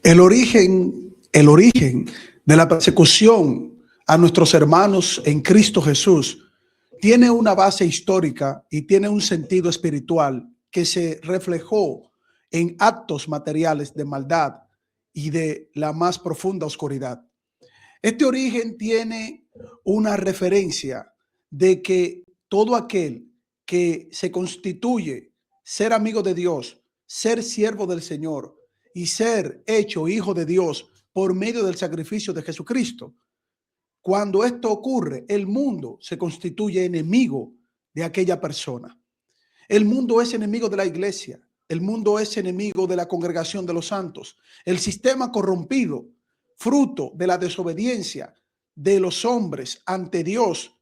El origen de la persecución a nuestros hermanos en Cristo Jesús tiene una base histórica y tiene un sentido espiritual que se reflejó en actos materiales de maldad y de la más profunda oscuridad. Este origen tiene una referencia de que todo aquel que se constituye ser amigo de Dios, ser siervo del Señor y ser hecho hijo de Dios por medio del sacrificio de Jesucristo, cuando esto ocurre, el mundo se constituye enemigo de aquella persona. El mundo es enemigo de la iglesia. El mundo es enemigo de la congregación de los santos. El sistema corrompido, fruto de la desobediencia de los hombres ante Dios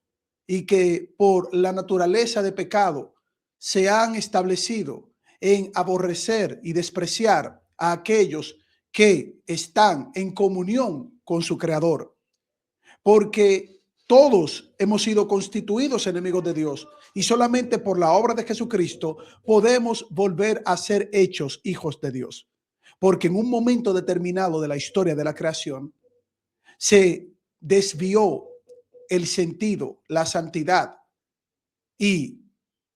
y que por la naturaleza de pecado se han establecido en aborrecer y despreciar a aquellos que están en comunión con su Creador. Porque todos hemos sido constituidos enemigos de Dios y solamente por la obra de Jesucristo podemos volver a ser hechos hijos de Dios. Porque en un momento determinado de la historia de la creación se desvió el sentido, la santidad y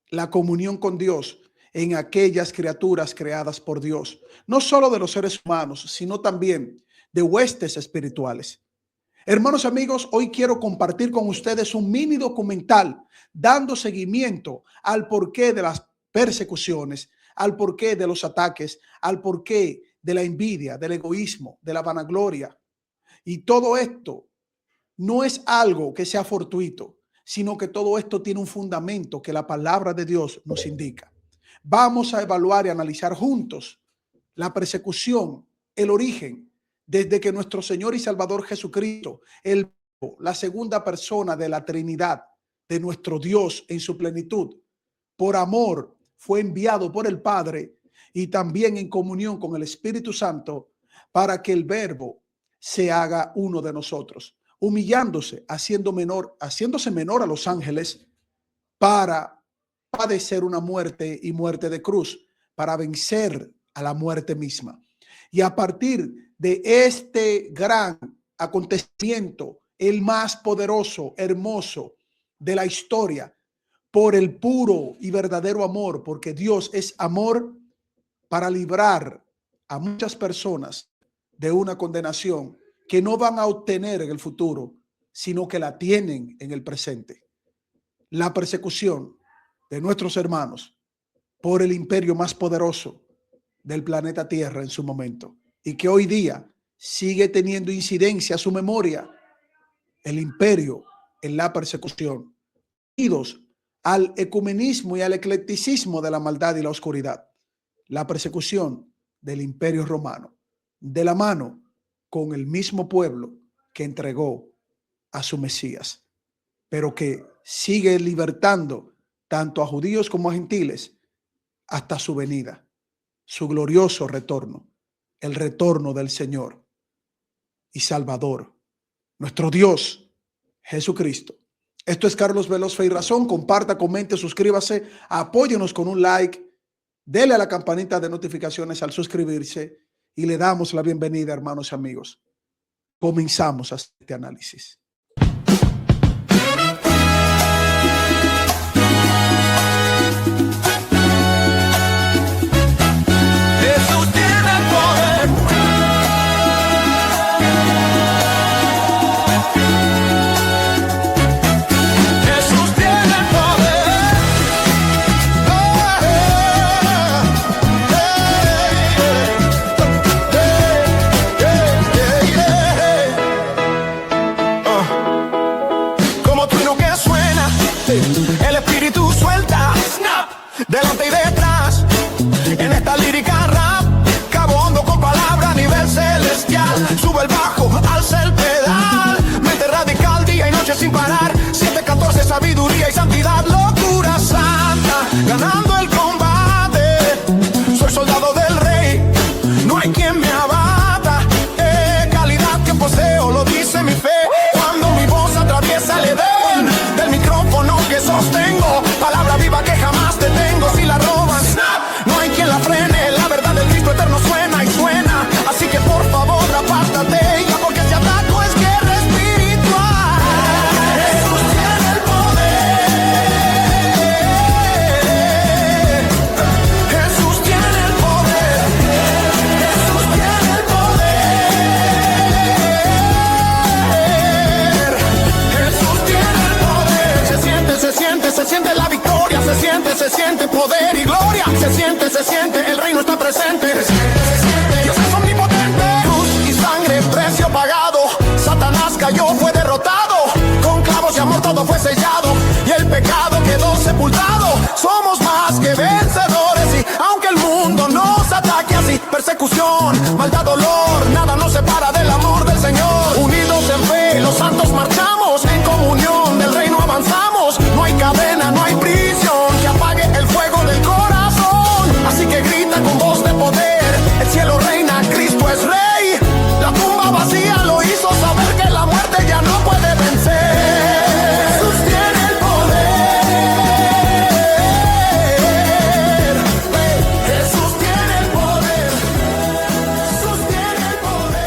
la comunión con Dios en aquellas criaturas creadas por Dios, no solo de los seres humanos, sino también de huestes espirituales. Hermanos amigos, hoy quiero compartir con ustedes un mini documental dando seguimiento al porqué de las persecuciones, al porqué de los ataques, al porqué de la envidia, del egoísmo, de la vanagloria. Y todo esto no es algo que sea fortuito, sino que todo esto tiene un fundamento que la palabra de Dios nos indica. Vamos a evaluar y analizar juntos la persecución, el origen, desde que nuestro Señor y Salvador Jesucristo, la segunda persona de la Trinidad, de nuestro Dios en su plenitud, por amor fue enviado por el Padre y también en comunión con el Espíritu Santo para que el Verbo se haga uno de nosotros, humillándose, haciéndose menor a los ángeles para padecer una muerte y muerte de cruz, para vencer a la muerte misma. Y a partir de este gran acontecimiento, el más poderoso, hermoso de la historia, por el puro y verdadero amor, porque Dios es amor, para librar a muchas personas de una condenación que no van a obtener en el futuro, sino que la tienen en el presente. La persecución de nuestros hermanos por el imperio más poderoso del planeta Tierra en su momento y que hoy día sigue teniendo incidencia a su memoria, el imperio en la persecución, unidos al ecumenismo y al eclecticismo de la maldad y la oscuridad, la persecución del imperio romano, de la mano con el mismo pueblo que entregó a su Mesías, pero que sigue libertando tanto a judíos como a gentiles hasta su venida, su glorioso retorno, el retorno del Señor y Salvador, nuestro Dios Jesucristo. Esto es Carlos Veloz Fe y Razón. Comparta, comente, suscríbase, apóyenos con un like, dele a la campanita de notificaciones al suscribirse y le damos la bienvenida, hermanos y amigos. Comenzamos a hacer este análisis. El espíritu suelta, snap, delante y detrás. En esta lírica rap, cabo hondo con palabra a nivel celestial. Sube el bajo, alza el pedal. Mente radical, día y noche sin parar. 714, sabiduría y santidad. Locura santa, ganando el combate. Soy soldado del rey, no hay quien me abata. Calidad que poseo, lo dice mi fe. Cuando mi voz atraviesa el edén del micrófono que sostengo, palabra viva que jamás detengo. Si la roban, snap, no hay quien la frene. La verdad del Cristo eterno suena y suena. Así que por favor, persecución, maldad, dolor, nada nos separa del amor del Señor. Unidos en fe, los santos marchamos, en comunión del reino avanzamos. No hay cadena, no hay prisión que apague el fuego del corazón. Así que grita con voz de poder, el cielo reina, Cristo es rey. La tumba vacía lo hizo saber que la muerte ya no puede vencer. Jesús tiene el poder. Jesús tiene el poder. Jesús tiene el poder. Jesús tiene el poder.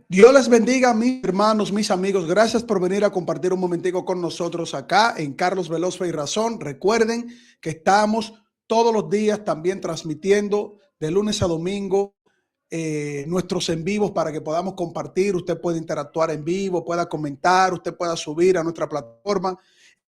Dios les bendiga, mis hermanos, mis amigos. Gracias por venir a compartir un momentico con nosotros acá en Carlos Veloz Fe y Razón. Recuerden que estamos todos los días también transmitiendo de lunes a domingo nuestros en vivos para que podamos compartir. Usted puede interactuar en vivo, pueda comentar, usted pueda subir a nuestra plataforma.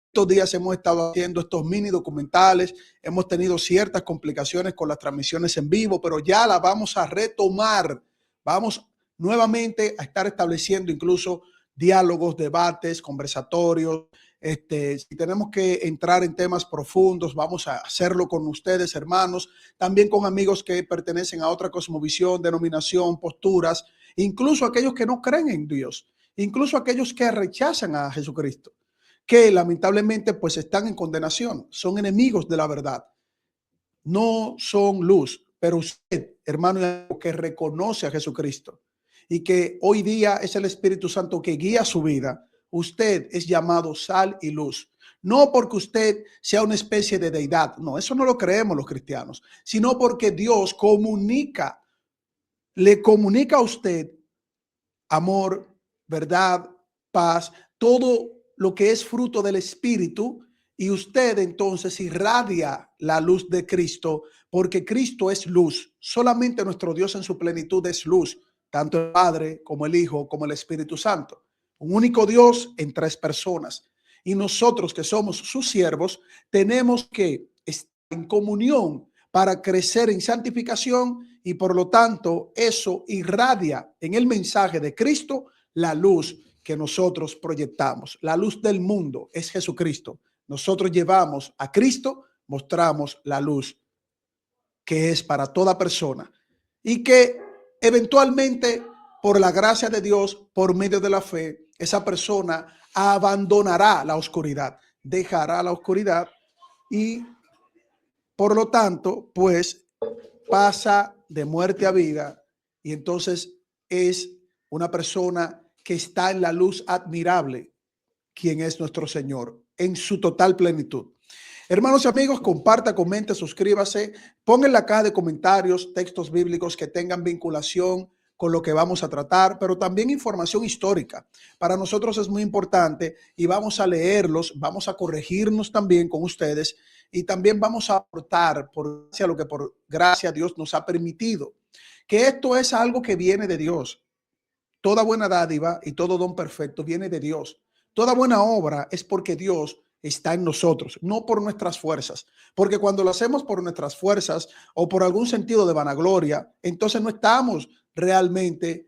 Estos días hemos estado haciendo estos mini documentales. Hemos tenido ciertas complicaciones con las transmisiones en vivo, pero ya la vamos a retomar. Vamos nuevamente a estar estableciendo incluso diálogos, debates, conversatorios. Si tenemos que entrar en temas profundos, vamos a hacerlo con ustedes, hermanos, también con amigos que pertenecen a otra cosmovisión, denominación, posturas, incluso aquellos que no creen en Dios, incluso aquellos que rechazan a Jesucristo, que lamentablemente pues están en condenación, son enemigos de la verdad, no son luz. Pero usted, hermano, que reconoce a Jesucristo y que hoy día es el Espíritu Santo que guía su vida, usted es llamado sal y luz. No porque usted sea una especie de deidad, no, eso no lo creemos los cristianos, sino porque Dios le comunica a usted amor, verdad, paz, todo lo que es fruto del Espíritu, y usted entonces irradia la luz de Cristo, porque Cristo es luz. Solamente nuestro Dios en su plenitud es luz, tanto el Padre como el Hijo como el Espíritu Santo. Un único Dios en tres personas. Y nosotros que somos sus siervos tenemos que estar en comunión para crecer en santificación, y por lo tanto eso irradia en el mensaje de Cristo la luz que nosotros proyectamos. La luz del mundo es Jesucristo. Nosotros llevamos a Cristo, mostramos la luz que es para toda persona y que eventualmente, por la gracia de Dios, por medio de la fe, esa persona abandonará la oscuridad, dejará la oscuridad y por lo tanto, pues pasa de muerte a vida, y entonces es una persona que está en la luz admirable, quien es nuestro Señor, en su total plenitud. Hermanos y amigos, comparta, comente, suscríbase, ponga en la caja de comentarios textos bíblicos que tengan vinculación con lo que vamos a tratar, pero también información histórica. Para nosotros es muy importante y vamos a leerlos, vamos a corregirnos también con ustedes y también vamos a aportar por gracia lo que por gracia Dios nos ha permitido. Que esto es algo que viene de Dios. Toda buena dádiva y todo don perfecto viene de Dios. Toda buena obra es porque Dios está en nosotros, no por nuestras fuerzas. Porque cuando lo hacemos por nuestras fuerzas o por algún sentido de vanagloria, entonces no estamos realmente,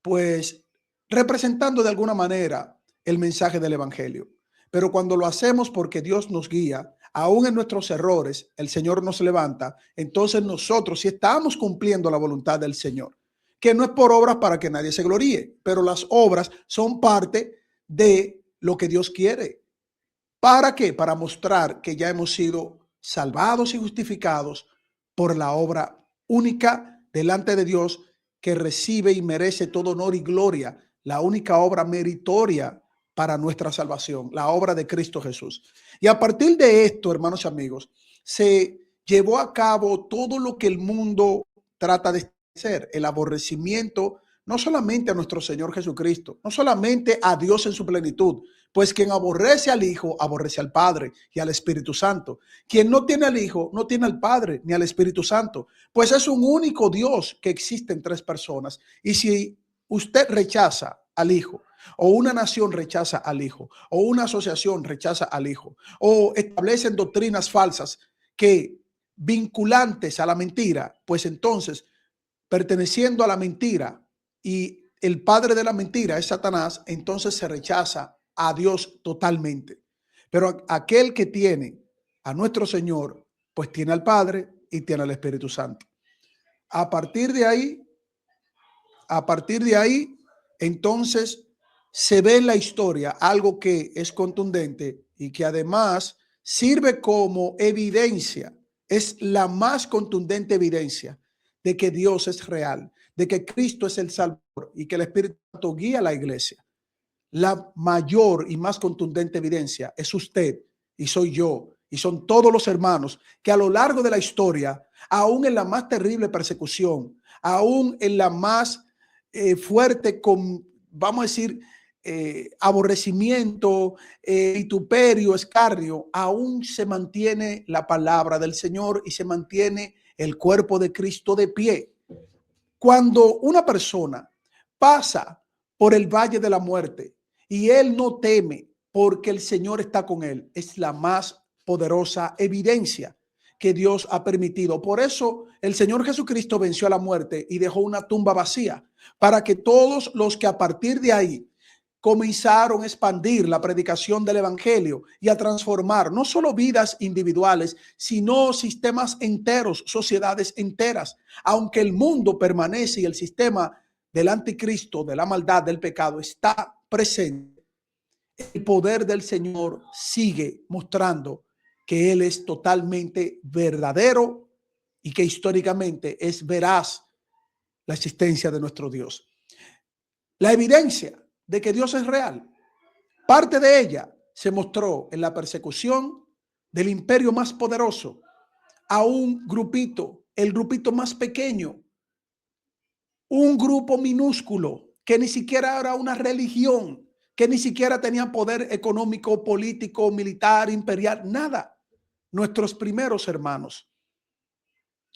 pues, representando de alguna manera el mensaje del evangelio. Pero cuando lo hacemos porque Dios nos guía, aún en nuestros errores, el Señor nos levanta, entonces nosotros sí estamos cumpliendo la voluntad del Señor, que no es por obras para que nadie se gloríe, pero las obras son parte de lo que Dios quiere. ¿Para qué? Para mostrar que ya hemos sido salvados y justificados por la obra única delante de Dios, que recibe y merece todo honor y gloria, la única obra meritoria para nuestra salvación, la obra de Cristo Jesús. Y a partir de esto, hermanos y amigos, se llevó a cabo todo lo que el mundo trata de hacer, el aborrecimiento no solamente a nuestro Señor Jesucristo, no solamente a Dios en su plenitud, pues quien aborrece al Hijo, aborrece al Padre y al Espíritu Santo. Quien no tiene al Hijo, no tiene al Padre ni al Espíritu Santo, pues es un único Dios que existe en tres personas. Y si usted rechaza al Hijo, o una nación rechaza al Hijo, o una asociación rechaza al Hijo, o establecen doctrinas falsas que vinculantes a la mentira, pues entonces, perteneciendo a la mentira, y el padre de la mentira es Satanás, entonces se rechaza a Dios totalmente. Pero aquel que tiene a nuestro Señor, pues tiene al Padre y tiene al Espíritu Santo. A partir de ahí, entonces se ve en la historia algo que es contundente y que además sirve como evidencia, es la más contundente evidencia de que Dios es real, de que Cristo es el Salvador y que el Espíritu Santo guía a la iglesia. La mayor y más contundente evidencia es usted y soy yo y son todos los hermanos que a lo largo de la historia, aún en la más terrible persecución, aún en la más fuerte, vamos a decir, aborrecimiento, vituperio, escarnio, aún se mantiene la palabra del Señor y se mantiene el cuerpo de Cristo de pie. Cuando una persona pasa por el valle de la muerte y él no teme porque el Señor está con él, es la más poderosa evidencia que Dios ha permitido. Por eso el Señor Jesucristo venció a la muerte y dejó una tumba vacía para que todos los que a partir de ahí comenzaron a expandir la predicación del evangelio y a transformar no solo vidas individuales, sino sistemas enteros, sociedades enteras. Aunque el mundo permanece y el sistema del anticristo, de la maldad, del pecado está presente, el poder del Señor sigue mostrando que Él es totalmente verdadero y que históricamente es veraz la existencia de nuestro Dios. La evidencia de que Dios es real, parte de ella se mostró en la persecución del imperio más poderoso a un grupito, el grupito más pequeño, un grupo minúsculo que ni siquiera era una religión, que ni siquiera tenía poder económico, político, militar, imperial, nada. Nuestros primeros hermanos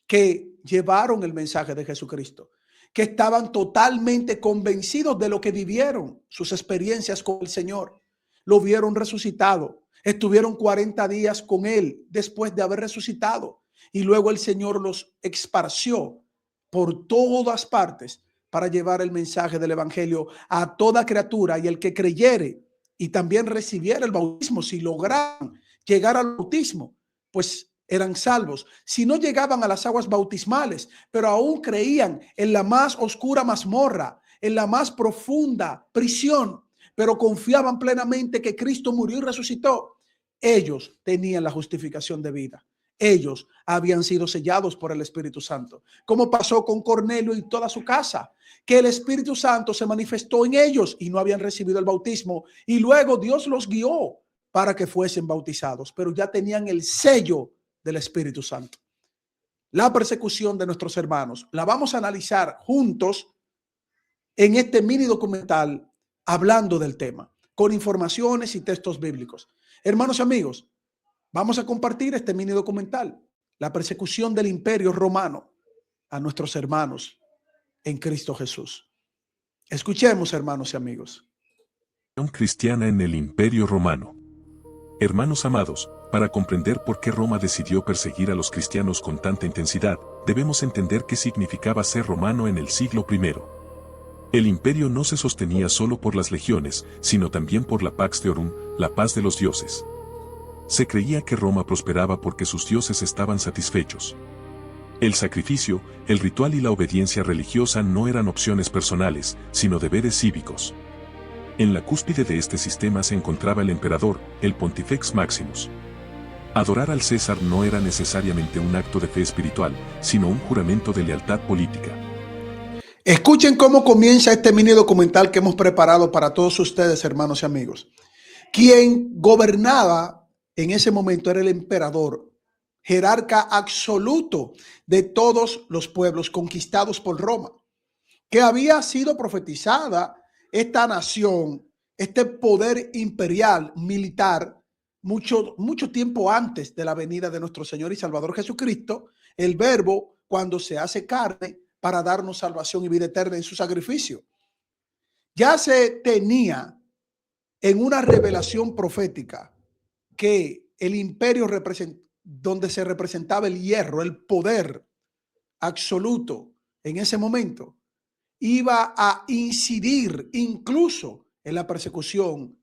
que llevaron el mensaje de Jesucristo, que estaban totalmente convencidos de lo que vivieron, sus experiencias con el Señor, lo vieron resucitado, estuvieron 40 días con Él después de haber resucitado y luego el Señor los esparció por todas partes para llevar el mensaje del evangelio a toda criatura, y el que creyere y también recibiera el bautismo, si lograran llegar al bautismo, pues eran salvos. Si no llegaban a las aguas bautismales, pero aún creían en la más oscura mazmorra, en la más profunda prisión, pero confiaban plenamente que Cristo murió y resucitó, ellos tenían la justificación de vida. Ellos habían sido sellados por el Espíritu Santo, como pasó con Cornelio y toda su casa, que el Espíritu Santo se manifestó en ellos y no habían recibido el bautismo, y luego Dios los guió para que fuesen bautizados, pero ya tenían el sello del Espíritu Santo. La persecución de nuestros hermanos la vamos a analizar juntos en este mini documental hablando del tema, con informaciones y textos bíblicos. Hermanos y amigos, vamos a compartir este mini documental, la persecución del imperio romano a nuestros hermanos en Cristo Jesús. Escuchemos, hermanos y amigos. Cristiana en el Imperio Romano. Hermanos amados, para comprender por qué Roma decidió perseguir a los cristianos con tanta intensidad, debemos entender qué significaba ser romano en el siglo I. El imperio no se sostenía solo por las legiones, sino también por la Pax Theorum, la paz de los dioses. Se creía que Roma prosperaba porque sus dioses estaban satisfechos. El sacrificio, el ritual y la obediencia religiosa no eran opciones personales, sino deberes cívicos. En la cúspide de este sistema se encontraba el emperador, el Pontifex Maximus. Adorar al César no era necesariamente un acto de fe espiritual, sino un juramento de lealtad política. Escuchen cómo comienza este mini documental que hemos preparado para todos ustedes, hermanos y amigos. Quien gobernaba en ese momento era el emperador, jerarca absoluto de todos los pueblos conquistados por Roma, que había sido profetizada esta nación, este poder imperial militar, mucho tiempo antes de la venida de nuestro Señor y Salvador Jesucristo, el Verbo cuando se hace carne para darnos salvación y vida eterna en su sacrificio. Ya se tenía en una revelación profética que el imperio donde se representaba el hierro, el poder absoluto en ese momento, iba a incidir incluso en la persecución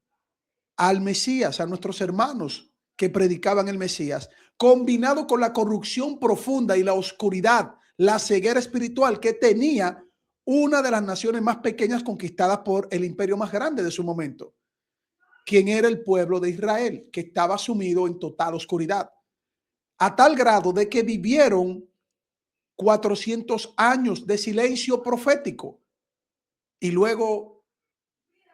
al Mesías, a nuestros hermanos que predicaban el Mesías, combinado con la corrupción profunda y la oscuridad, la ceguera espiritual que tenía una de las naciones más pequeñas conquistadas por el imperio más grande de su momento, quien era el pueblo de Israel, que estaba sumido en total oscuridad, a tal grado de que vivieron 400 años de silencio profético y luego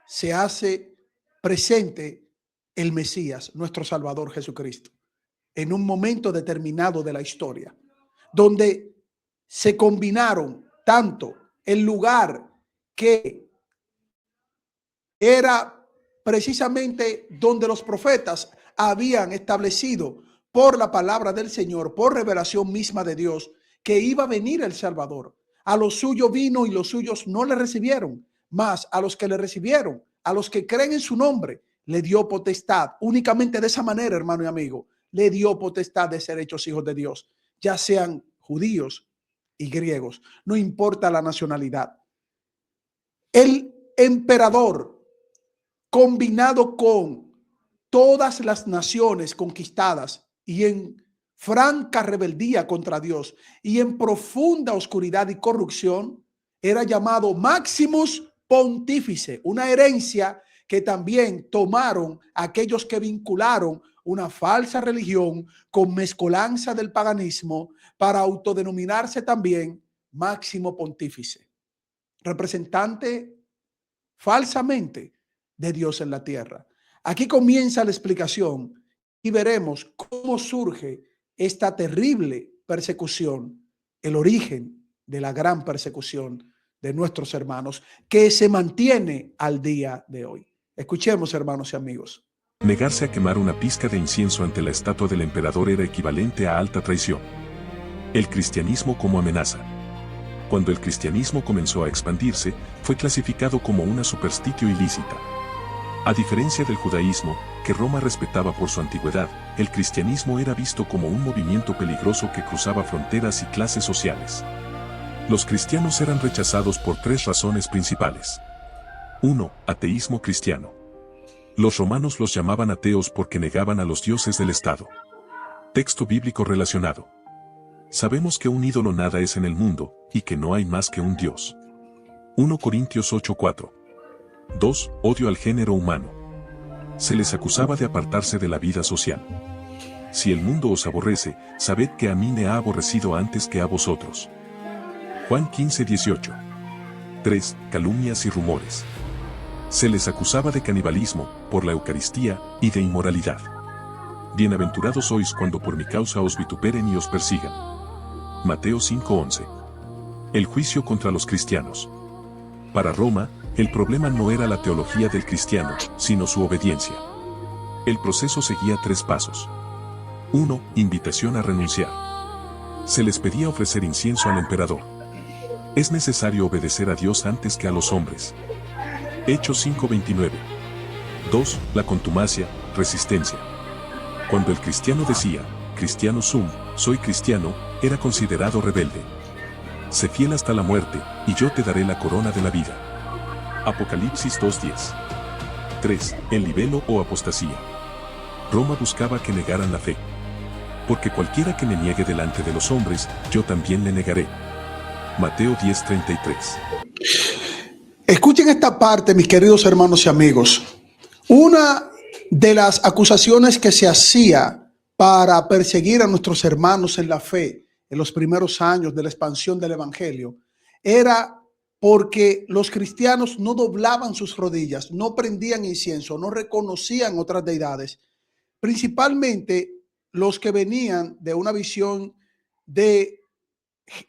se hace presente el Mesías, nuestro Salvador Jesucristo, en un momento determinado de la historia, donde se combinaron tanto el lugar que era precisamente donde los profetas habían establecido por la palabra del Señor, por revelación misma de Dios, que iba a venir el Salvador. A los suyos vino y los suyos no le recibieron, mas a los que le recibieron, a los que creen en su nombre, le dio potestad. Únicamente de esa manera, hermano y amigo, le dio potestad de ser hechos hijos de Dios, ya sean judíos y griegos, no importa la nacionalidad. El emperador, combinado con todas las naciones conquistadas y en franca rebeldía contra Dios y en profunda oscuridad y corrupción, era llamado Maximus Pontífice, una herencia que también tomaron aquellos que vincularon una falsa religión con mezcolanza del paganismo para autodenominarse también Máximo Pontífice, representante falsamente de Dios en la tierra. Aquí comienza la explicación y veremos cómo surge esta terrible persecución, el origen de la gran persecución de nuestros hermanos que se mantiene al día de hoy. Escuchemos, hermanos y amigos. Negarse a quemar una pizca de incienso ante la estatua del emperador era equivalente a alta traición. El cristianismo como amenaza. Cuando el cristianismo comenzó a expandirse, fue clasificado como una superstición ilícita. A diferencia del judaísmo, que Roma respetaba por su antigüedad, el cristianismo era visto como un movimiento peligroso que cruzaba fronteras y clases sociales. Los cristianos eran rechazados por tres razones principales. 1. Ateísmo cristiano. Los romanos los llamaban ateos porque negaban a los dioses del Estado. Texto bíblico relacionado. Sabemos que un ídolo nada es en el mundo, y que no hay más que un Dios. 1 Corintios 8:4. 2. Odio al género humano. Se les acusaba de apartarse de la vida social. Si el mundo os aborrece, sabed que a mí me ha aborrecido antes que a vosotros. Juan 15:18. 3. Calumnias y rumores. Se les acusaba de canibalismo, por la Eucaristía, y de inmoralidad. Bienaventurados sois cuando por mi causa os vituperen y os persigan. Mateo 5:11. El juicio contra los cristianos. Para Roma, el problema no era la teología del cristiano, sino su obediencia. El proceso seguía 3 pasos. 1. Invitación a renunciar. Se les pedía ofrecer incienso al emperador. Es necesario obedecer a Dios antes que a los hombres. Hechos 5:29. 2. La contumacia, resistencia. Cuando el cristiano decía, cristiano sum, soy cristiano, era considerado rebelde. Sé fiel hasta la muerte, y yo te daré la corona de la vida. Apocalipsis 2:10. 3. El libelo o apostasía. Roma buscaba que negaran la fe. Porque cualquiera que me niegue delante de los hombres, yo también le negaré. Mateo 10:33. Escuchen esta parte, mis queridos hermanos y amigos. Una de las acusaciones que se hacía para perseguir a nuestros hermanos en la fe en los primeros años de la expansión del evangelio era porque los cristianos no doblaban sus rodillas, no prendían incienso, no reconocían otras deidades, principalmente los que venían de una visión de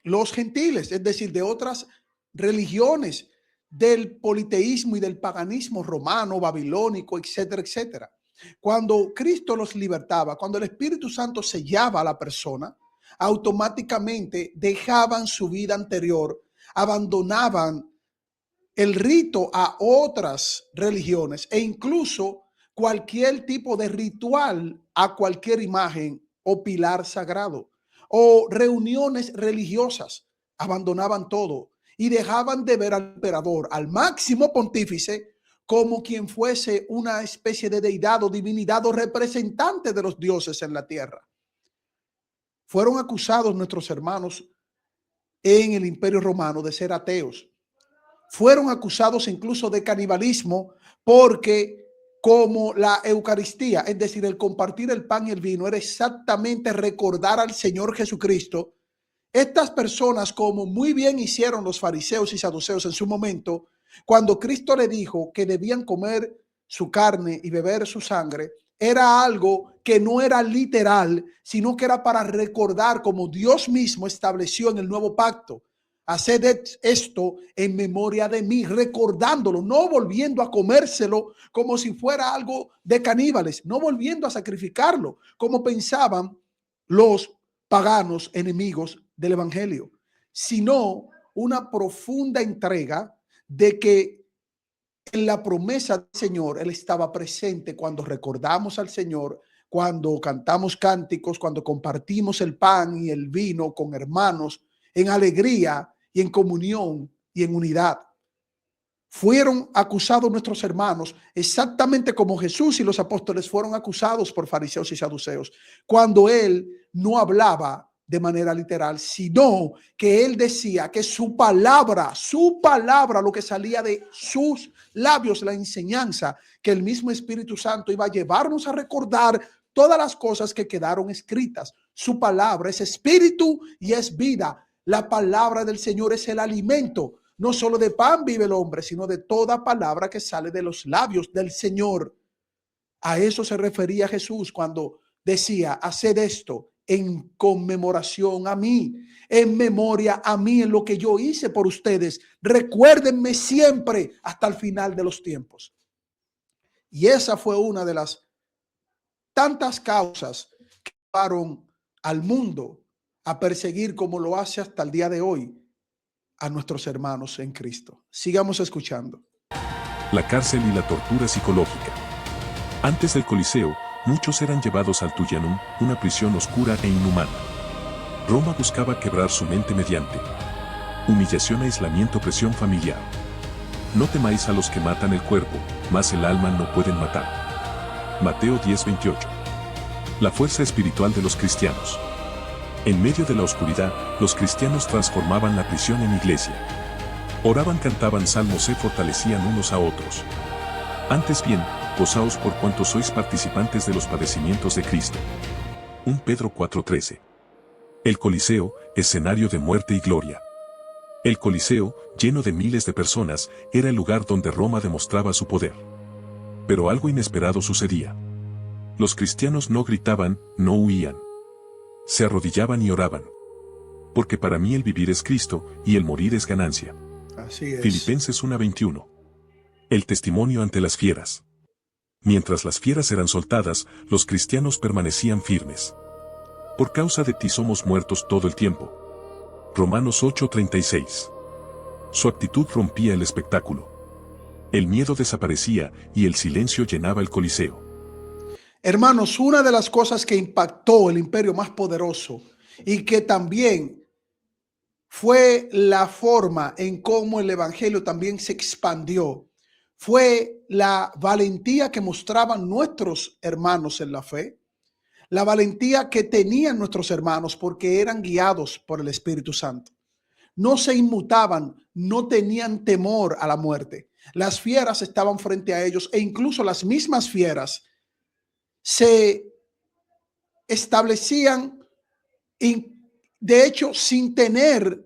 los gentiles, es decir, de otras religiones, del politeísmo y del paganismo romano, babilónico, etcétera, etcétera. Cuando Cristo los libertaba, cuando el Espíritu Santo sellaba a la persona, automáticamente dejaban su vida anterior, abandonaban el rito a otras religiones e incluso cualquier tipo de ritual a cualquier imagen o pilar sagrado o reuniones religiosas. Abandonaban todo y dejaban de ver al emperador, al máximo pontífice, como quien fuese una especie de deidad o divinidad o representante de los dioses en la tierra. Fueron acusados nuestros hermanos en el Imperio Romano de ser ateos. Fueron acusados incluso de canibalismo porque como la Eucaristía, es decir, el compartir el pan y el vino, era exactamente recordar al Señor Jesucristo. Estas personas, como muy bien hicieron los fariseos y saduceos en su momento, cuando Cristo le dijo que debían comer su carne y beber su sangre, era algo que no era literal, sino que era para recordar como Dios mismo estableció en el nuevo pacto. Haced esto en memoria de mí, recordándolo, no volviendo a comérselo como si fuera algo de caníbales, no volviendo a sacrificarlo, como pensaban los paganos enemigos del evangelio, sino una profunda entrega de que en la promesa del Señor Él estaba presente cuando recordamos al Señor, cuando cantamos cánticos, cuando compartimos el pan y el vino con hermanos en alegría y en comunión y en unidad. Fueron acusados nuestros hermanos exactamente como Jesús y los apóstoles fueron acusados por fariseos y saduceos, cuando Él no hablaba de manera literal, sino que Él decía que su palabra, lo que salía de sus labios, la enseñanza, que el mismo Espíritu Santo iba a llevarnos a recordar todas las cosas que quedaron escritas. Su palabra es espíritu y es vida. La palabra del Señor es el alimento. No solo de pan vive el hombre, sino de toda palabra que sale de los labios del Señor. A eso se refería Jesús cuando decía, haced esto en conmemoración a mí, en memoria a mí, en lo que yo hice por ustedes. Recuérdenme siempre hasta el final de los tiempos. Y esa fue una de las tantas causas que llevaron al mundo a perseguir, como lo hace hasta el día de hoy, a nuestros hermanos en Cristo. Sigamos escuchando. La cárcel y la tortura psicológica. Antes del Coliseo, muchos eran llevados al Tullianum, una prisión oscura e inhumana. Roma buscaba quebrar su mente mediante humillación, aislamiento, presión familiar. No temáis a los que matan el cuerpo, mas el alma no pueden matar. Mateo 10:28. La fuerza espiritual de los cristianos. En medio de la oscuridad, los cristianos transformaban la prisión en iglesia. Oraban, cantaban salmos, se fortalecían unos a otros. Antes bien, gozaos por cuanto sois participantes de los padecimientos de Cristo. 1 Pedro 4:13. El Coliseo, escenario de muerte y gloria. El Coliseo, lleno de miles de personas, era el lugar donde Roma demostraba su poder. Pero algo inesperado sucedía. Los cristianos no gritaban, no huían. Se arrodillaban y oraban. Porque para mí el vivir es Cristo, y el morir es ganancia. Así es. Filipenses 1:21. El testimonio ante las fieras. Mientras las fieras eran soltadas, los cristianos permanecían firmes. Por causa de ti somos muertos todo el tiempo. Romanos 8:36. Su actitud rompía el espectáculo. El miedo desaparecía y el silencio llenaba el Coliseo. Hermanos, una de las cosas que impactó el imperio más poderoso y que también fue la forma en cómo el evangelio también se expandió, fue la valentía que mostraban nuestros hermanos en la fe, la valentía que tenían nuestros hermanos porque eran guiados por el Espíritu Santo. No se inmutaban, no tenían temor a la muerte. Las fieras estaban frente a ellos e incluso las mismas fieras se establecían, de hecho, sin tener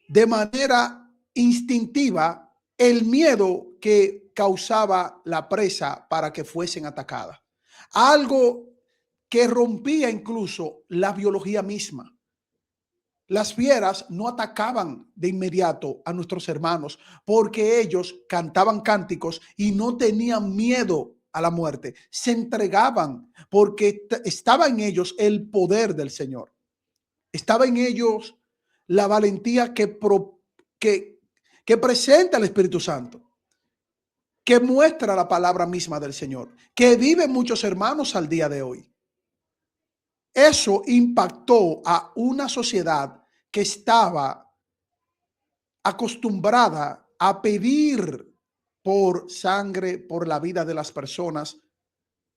de manera instintiva el miedo que causaba la presa para que fuesen atacadas. Algo que rompía incluso la biología misma. Las fieras no atacaban de inmediato a nuestros hermanos porque ellos cantaban cánticos y no tenían miedo a la muerte. Se entregaban porque estaba en ellos el poder del Señor. Estaba en ellos la valentía que presenta el Espíritu Santo, que muestra la palabra misma del Señor, que viven muchos hermanos al día de hoy. Eso impactó a una sociedad que estaba acostumbrada a pedir por sangre, por la vida de las personas,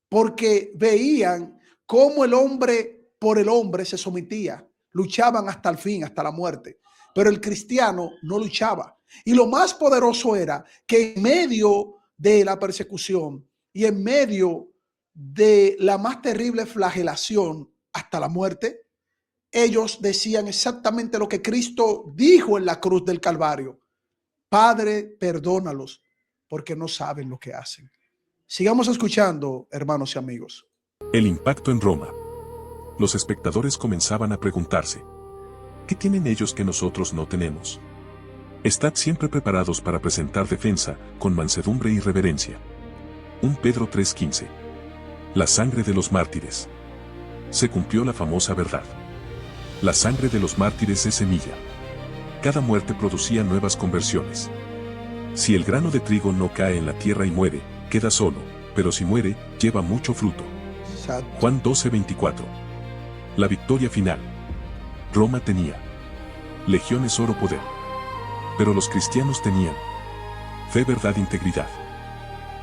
porque veían cómo el hombre por el hombre se sometía, luchaban hasta el fin, hasta la muerte. Pero el cristiano no luchaba. Y lo más poderoso era que en medio de la persecución y en medio de la más terrible flagelación hasta la muerte, ellos decían exactamente lo que Cristo dijo en la cruz del Calvario: Padre, perdónalos, porque no saben lo que hacen. Sigamos escuchando, hermanos y amigos. El impacto en Roma. Los espectadores comenzaban a preguntarse: ¿qué tienen ellos que nosotros no tenemos? Estad siempre preparados para presentar defensa, con mansedumbre y reverencia. 1 Pedro 3:15. La sangre de los mártires. Se cumplió la famosa verdad. La sangre de los mártires es semilla. Cada muerte producía nuevas conversiones. Si el grano de trigo no cae en la tierra y muere, queda solo, pero si muere, lleva mucho fruto. Juan 12:24. La victoria final. Roma tenía legiones, oro, poder. Pero los cristianos tenían fe, verdad, integridad.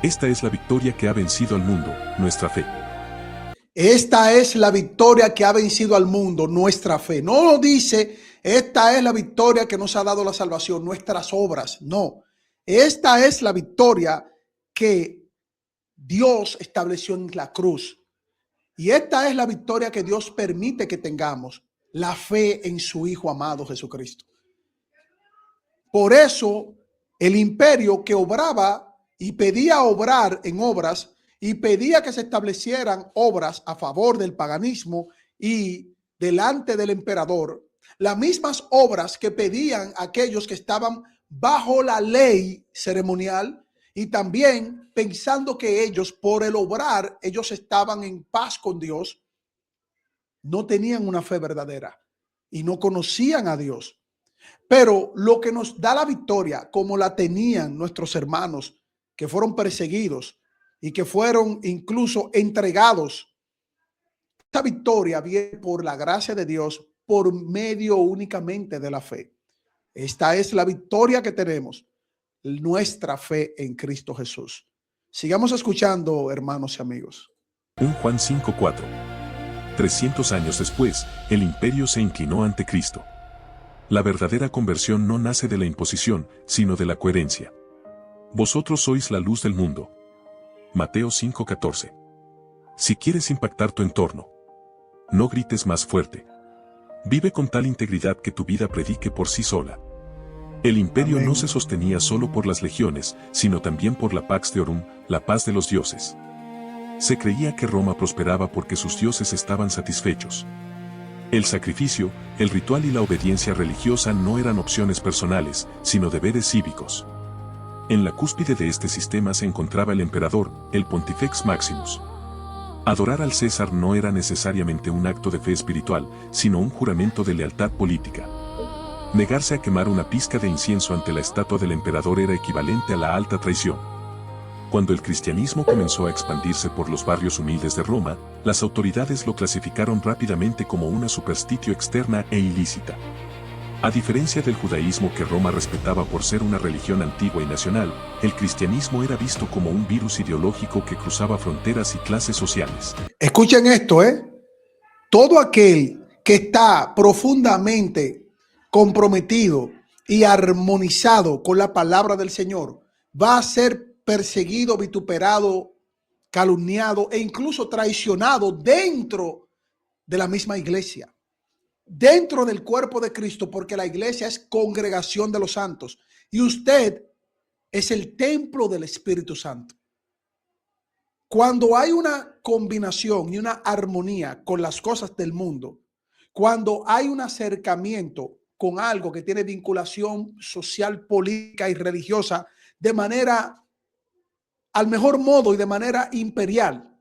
Esta es la victoria que ha vencido al mundo, nuestra fe. Esta es la victoria que ha vencido al mundo, nuestra fe. No dice, esta es la victoria que nos ha dado la salvación, nuestras obras. No, esta es la victoria que Dios estableció en la cruz. Y esta es la victoria que Dios permite que tengamos, la fe en su Hijo amado Jesucristo. Por eso el imperio que obraba y pedía obrar en obras y pedía que se establecieran obras a favor del paganismo y delante del emperador, las mismas obras que pedían aquellos que estaban bajo la ley ceremonial, y también pensando que ellos, por el obrar, ellos estaban en paz con Dios, no tenían una fe verdadera y no conocían a Dios. Pero lo que nos da la victoria, como la tenían nuestros hermanos que fueron perseguidos y que fueron incluso entregados, esta victoria viene por la gracia de Dios, por medio únicamente de la fe. Esta es la victoria que tenemos, nuestra fe en Cristo Jesús. Sigamos escuchando, hermanos y amigos. 1 Juan 5:4. 300 años después, el imperio se inclinó ante Cristo. La verdadera conversión no nace de la imposición, sino de la coherencia. Vosotros sois la luz del mundo. Mateo 5:14. Si quieres impactar tu entorno, no grites más fuerte. Vive con tal integridad que tu vida predique por sí sola. El imperio no se sostenía solo por las legiones, sino también por la Pax Deorum, la paz de los dioses. Se creía que Roma prosperaba porque sus dioses estaban satisfechos. El sacrificio, el ritual y la obediencia religiosa no eran opciones personales, sino deberes cívicos. En la cúspide de este sistema se encontraba el emperador, el Pontifex Maximus. Adorar al César no era necesariamente un acto de fe espiritual, sino un juramento de lealtad política. Negarse a quemar una pizca de incienso ante la estatua del emperador era equivalente a la alta traición. Cuando el cristianismo comenzó a expandirse por los barrios humildes de Roma, las autoridades lo clasificaron rápidamente como una superstitio externa e ilícita. A diferencia del judaísmo que Roma respetaba por ser una religión antigua y nacional, el cristianismo era visto como un virus ideológico que cruzaba fronteras y clases sociales. Escuchen esto, todo aquel que está profundamente comprometido y armonizado con la palabra del Señor va a ser perseguido, vituperado, calumniado e incluso traicionado dentro de la misma iglesia, dentro del cuerpo de Cristo, porque la iglesia es congregación de los santos y usted es el templo del Espíritu Santo. Cuando hay una combinación y una armonía con las cosas del mundo, cuando hay un acercamiento con algo que tiene vinculación social, política y religiosa de manera, al mejor modo y de manera imperial,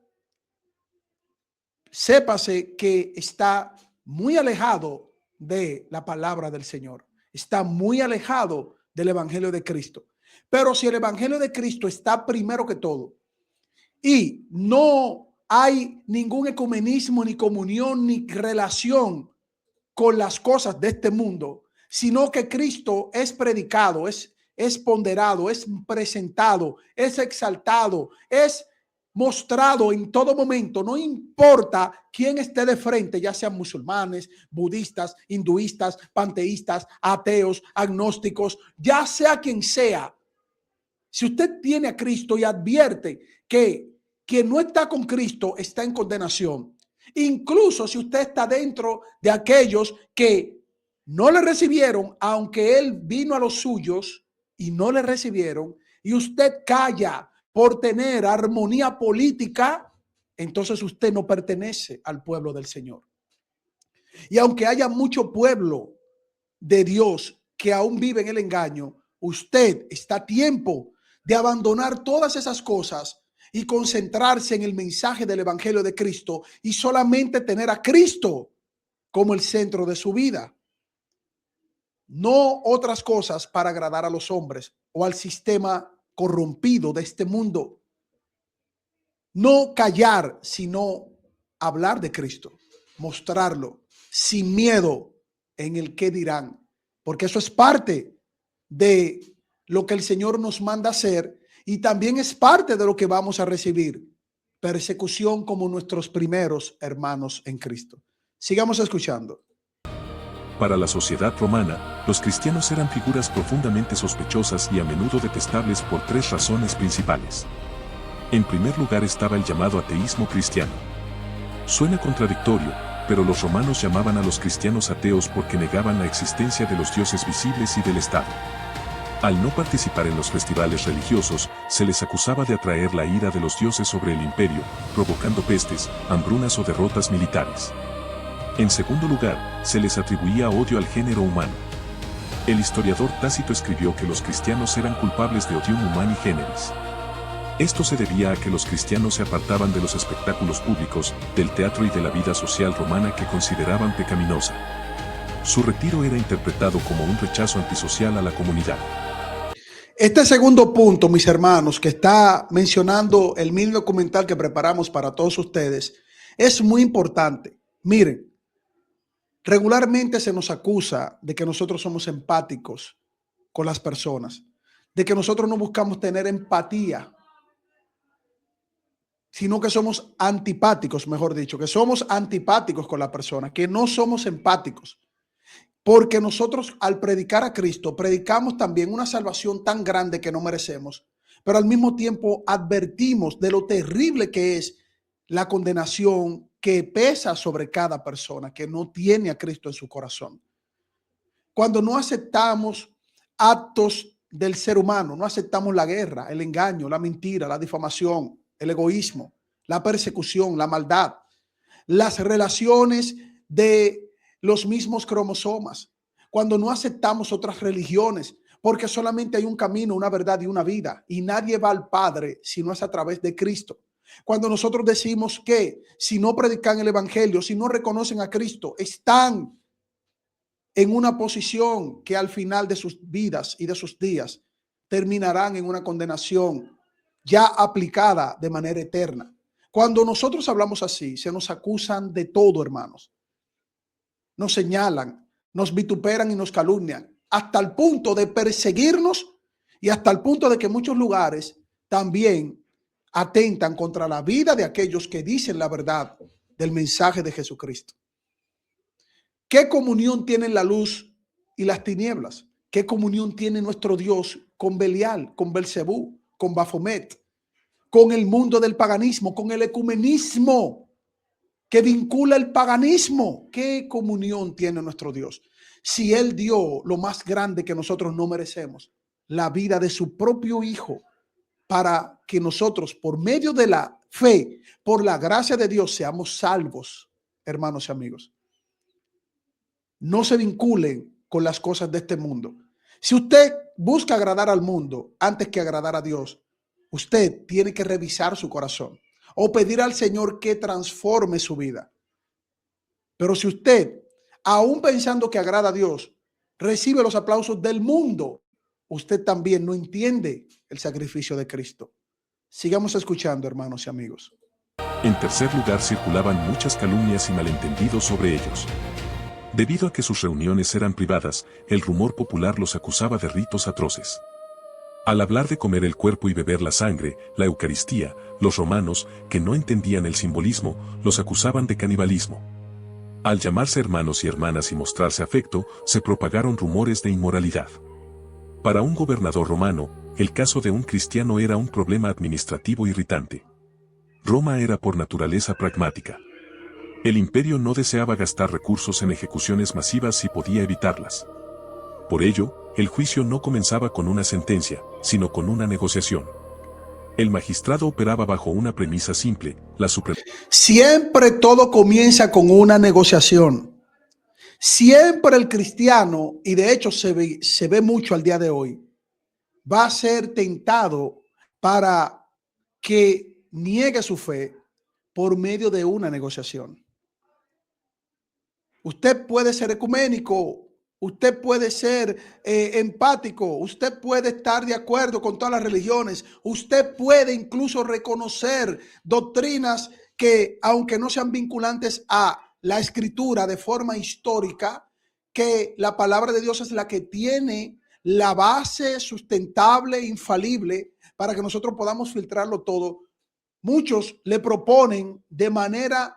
sépase que está muy alejado de la palabra del Señor, está muy alejado del evangelio de Cristo. Pero si el evangelio de Cristo está primero que todo y no hay ningún ecumenismo, ni comunión, ni relación con las cosas de este mundo, sino que Cristo es predicado, es es ponderado, es presentado, es exaltado, es mostrado en todo momento, no importa quién esté de frente, ya sean musulmanes, budistas, hinduistas, panteístas, ateos, agnósticos, ya sea quien sea. Si usted tiene a Cristo y advierte que quien no está con Cristo está en condenación, incluso si usted está dentro de aquellos que no le recibieron, aunque Él vino a los suyos y no le recibieron, y usted calla por tener armonía política, entonces usted no pertenece al pueblo del Señor. Y aunque haya mucho pueblo de Dios que aún vive en el engaño, usted está a tiempo de abandonar todas esas cosas y concentrarse en el mensaje del Evangelio de Cristo y solamente tener a Cristo como el centro de su vida. No otras cosas para agradar a los hombres o al sistema corrompido de este mundo. No callar, sino hablar de Cristo, mostrarlo sin miedo en el qué dirán, porque eso es parte de lo que el Señor nos manda hacer y también es parte de lo que vamos a recibir, persecución como nuestros primeros hermanos en Cristo. Sigamos escuchando. Para la sociedad romana, los cristianos eran figuras profundamente sospechosas y a menudo detestables por tres razones principales. En primer lugar estaba el llamado ateísmo cristiano. Suena contradictorio, pero los romanos llamaban a los cristianos ateos porque negaban la existencia de los dioses visibles y del Estado. Al no participar en los festivales religiosos, se les acusaba de atraer la ira de los dioses sobre el imperio, provocando pestes, hambrunas o derrotas militares. En segundo lugar, se les atribuía odio al género humano. El historiador Tácito escribió que los cristianos eran culpables de odium humani generis. Esto se debía a que los cristianos se apartaban de los espectáculos públicos, del teatro y de la vida social romana que consideraban pecaminosa. Su retiro era interpretado como un rechazo antisocial a la comunidad. Este segundo punto, mis hermanos, que está mencionando el mini documental que preparamos para todos ustedes, es muy importante. Miren, regularmente se nos acusa de que nosotros somos empáticos con las personas, de que nosotros no buscamos tener empatía, sino que somos antipáticos, mejor dicho, que somos antipáticos con la persona, que no somos empáticos. Porque nosotros al predicar a Cristo, predicamos también una salvación tan grande que no merecemos, pero al mismo tiempo advertimos de lo terrible que es la condenación que pesa sobre cada persona que no tiene a Cristo en su corazón. Cuando no aceptamos actos del ser humano, no aceptamos la guerra, el engaño, la mentira, la difamación, el egoísmo, la persecución, la maldad, las relaciones de los mismos cromosomas, cuando no aceptamos otras religiones, porque solamente hay un camino, una verdad y una vida, y nadie va al Padre si no es a través de Cristo. Cuando nosotros decimos que si no predican el evangelio, si no reconocen a Cristo, están en una posición que al final de sus vidas y de sus días terminarán en una condenación ya aplicada de manera eterna. Cuando nosotros hablamos así, se nos acusan de todo, hermanos. Nos señalan, nos vituperan y nos calumnian hasta el punto de perseguirnos y hasta el punto de que en muchos lugares también atentan contra la vida de aquellos que dicen la verdad del mensaje de Jesucristo. ¿Qué comunión tienen la luz y las tinieblas? ¿Qué comunión tiene nuestro Dios con Belial, con Belcebú, con Baphomet, con el mundo del paganismo, con el ecumenismo que vincula el paganismo? ¿Qué comunión tiene nuestro Dios? Si Él dio lo más grande que nosotros no merecemos, la vida de su propio Hijo, para que nosotros, por medio de la fe, por la gracia de Dios, seamos salvos, hermanos y amigos. No se vinculen con las cosas de este mundo. Si usted busca agradar al mundo antes que agradar a Dios, usted tiene que revisar su corazón o pedir al Señor que transforme su vida. Pero si usted, aún pensando que agrada a Dios, recibe los aplausos del mundo, usted también no entiende el sacrificio de Cristo. Sigamos escuchando, hermanos y amigos. En tercer lugar, circulaban muchas calumnias y malentendidos sobre ellos. Debido a que sus reuniones eran privadas, el rumor popular los acusaba de ritos atroces. Al hablar de comer el cuerpo y beber la sangre, la Eucaristía, los romanos, que no entendían el simbolismo, los acusaban de canibalismo. Al llamarse hermanos y hermanas y mostrarse afecto, se propagaron rumores de inmoralidad. Para un gobernador romano, el caso de un cristiano era un problema administrativo irritante. Roma era por naturaleza pragmática. El imperio no deseaba gastar recursos en ejecuciones masivas si podía evitarlas. Por ello, el juicio no comenzaba con una sentencia, sino con una negociación. El magistrado operaba bajo una premisa simple, la supremacía. Siempre todo comienza con una negociación. Siempre el cristiano, y de hecho se ve mucho al día de hoy, va a ser tentado para que niegue su fe por medio de una negociación. Usted puede ser ecuménico, usted puede ser empático, usted puede estar de acuerdo con todas las religiones, usted puede incluso reconocer doctrinas que, aunque no sean vinculantes a la escritura de forma histórica, que la palabra de Dios es la que tiene la base sustentable, infalible, para que nosotros podamos filtrarlo todo. Muchos le proponen de manera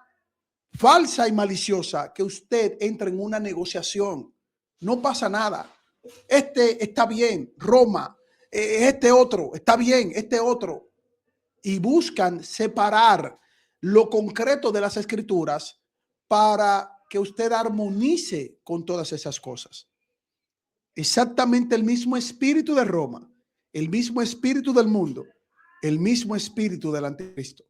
falsa y maliciosa que usted entre en una negociación. No pasa nada. Este está bien, Roma, este otro, está bien, este otro. Y buscan separar lo concreto de las escrituras para que usted armonice con todas esas cosas. Exactamente el mismo espíritu de Roma, el mismo espíritu del mundo, el mismo espíritu del anticristo.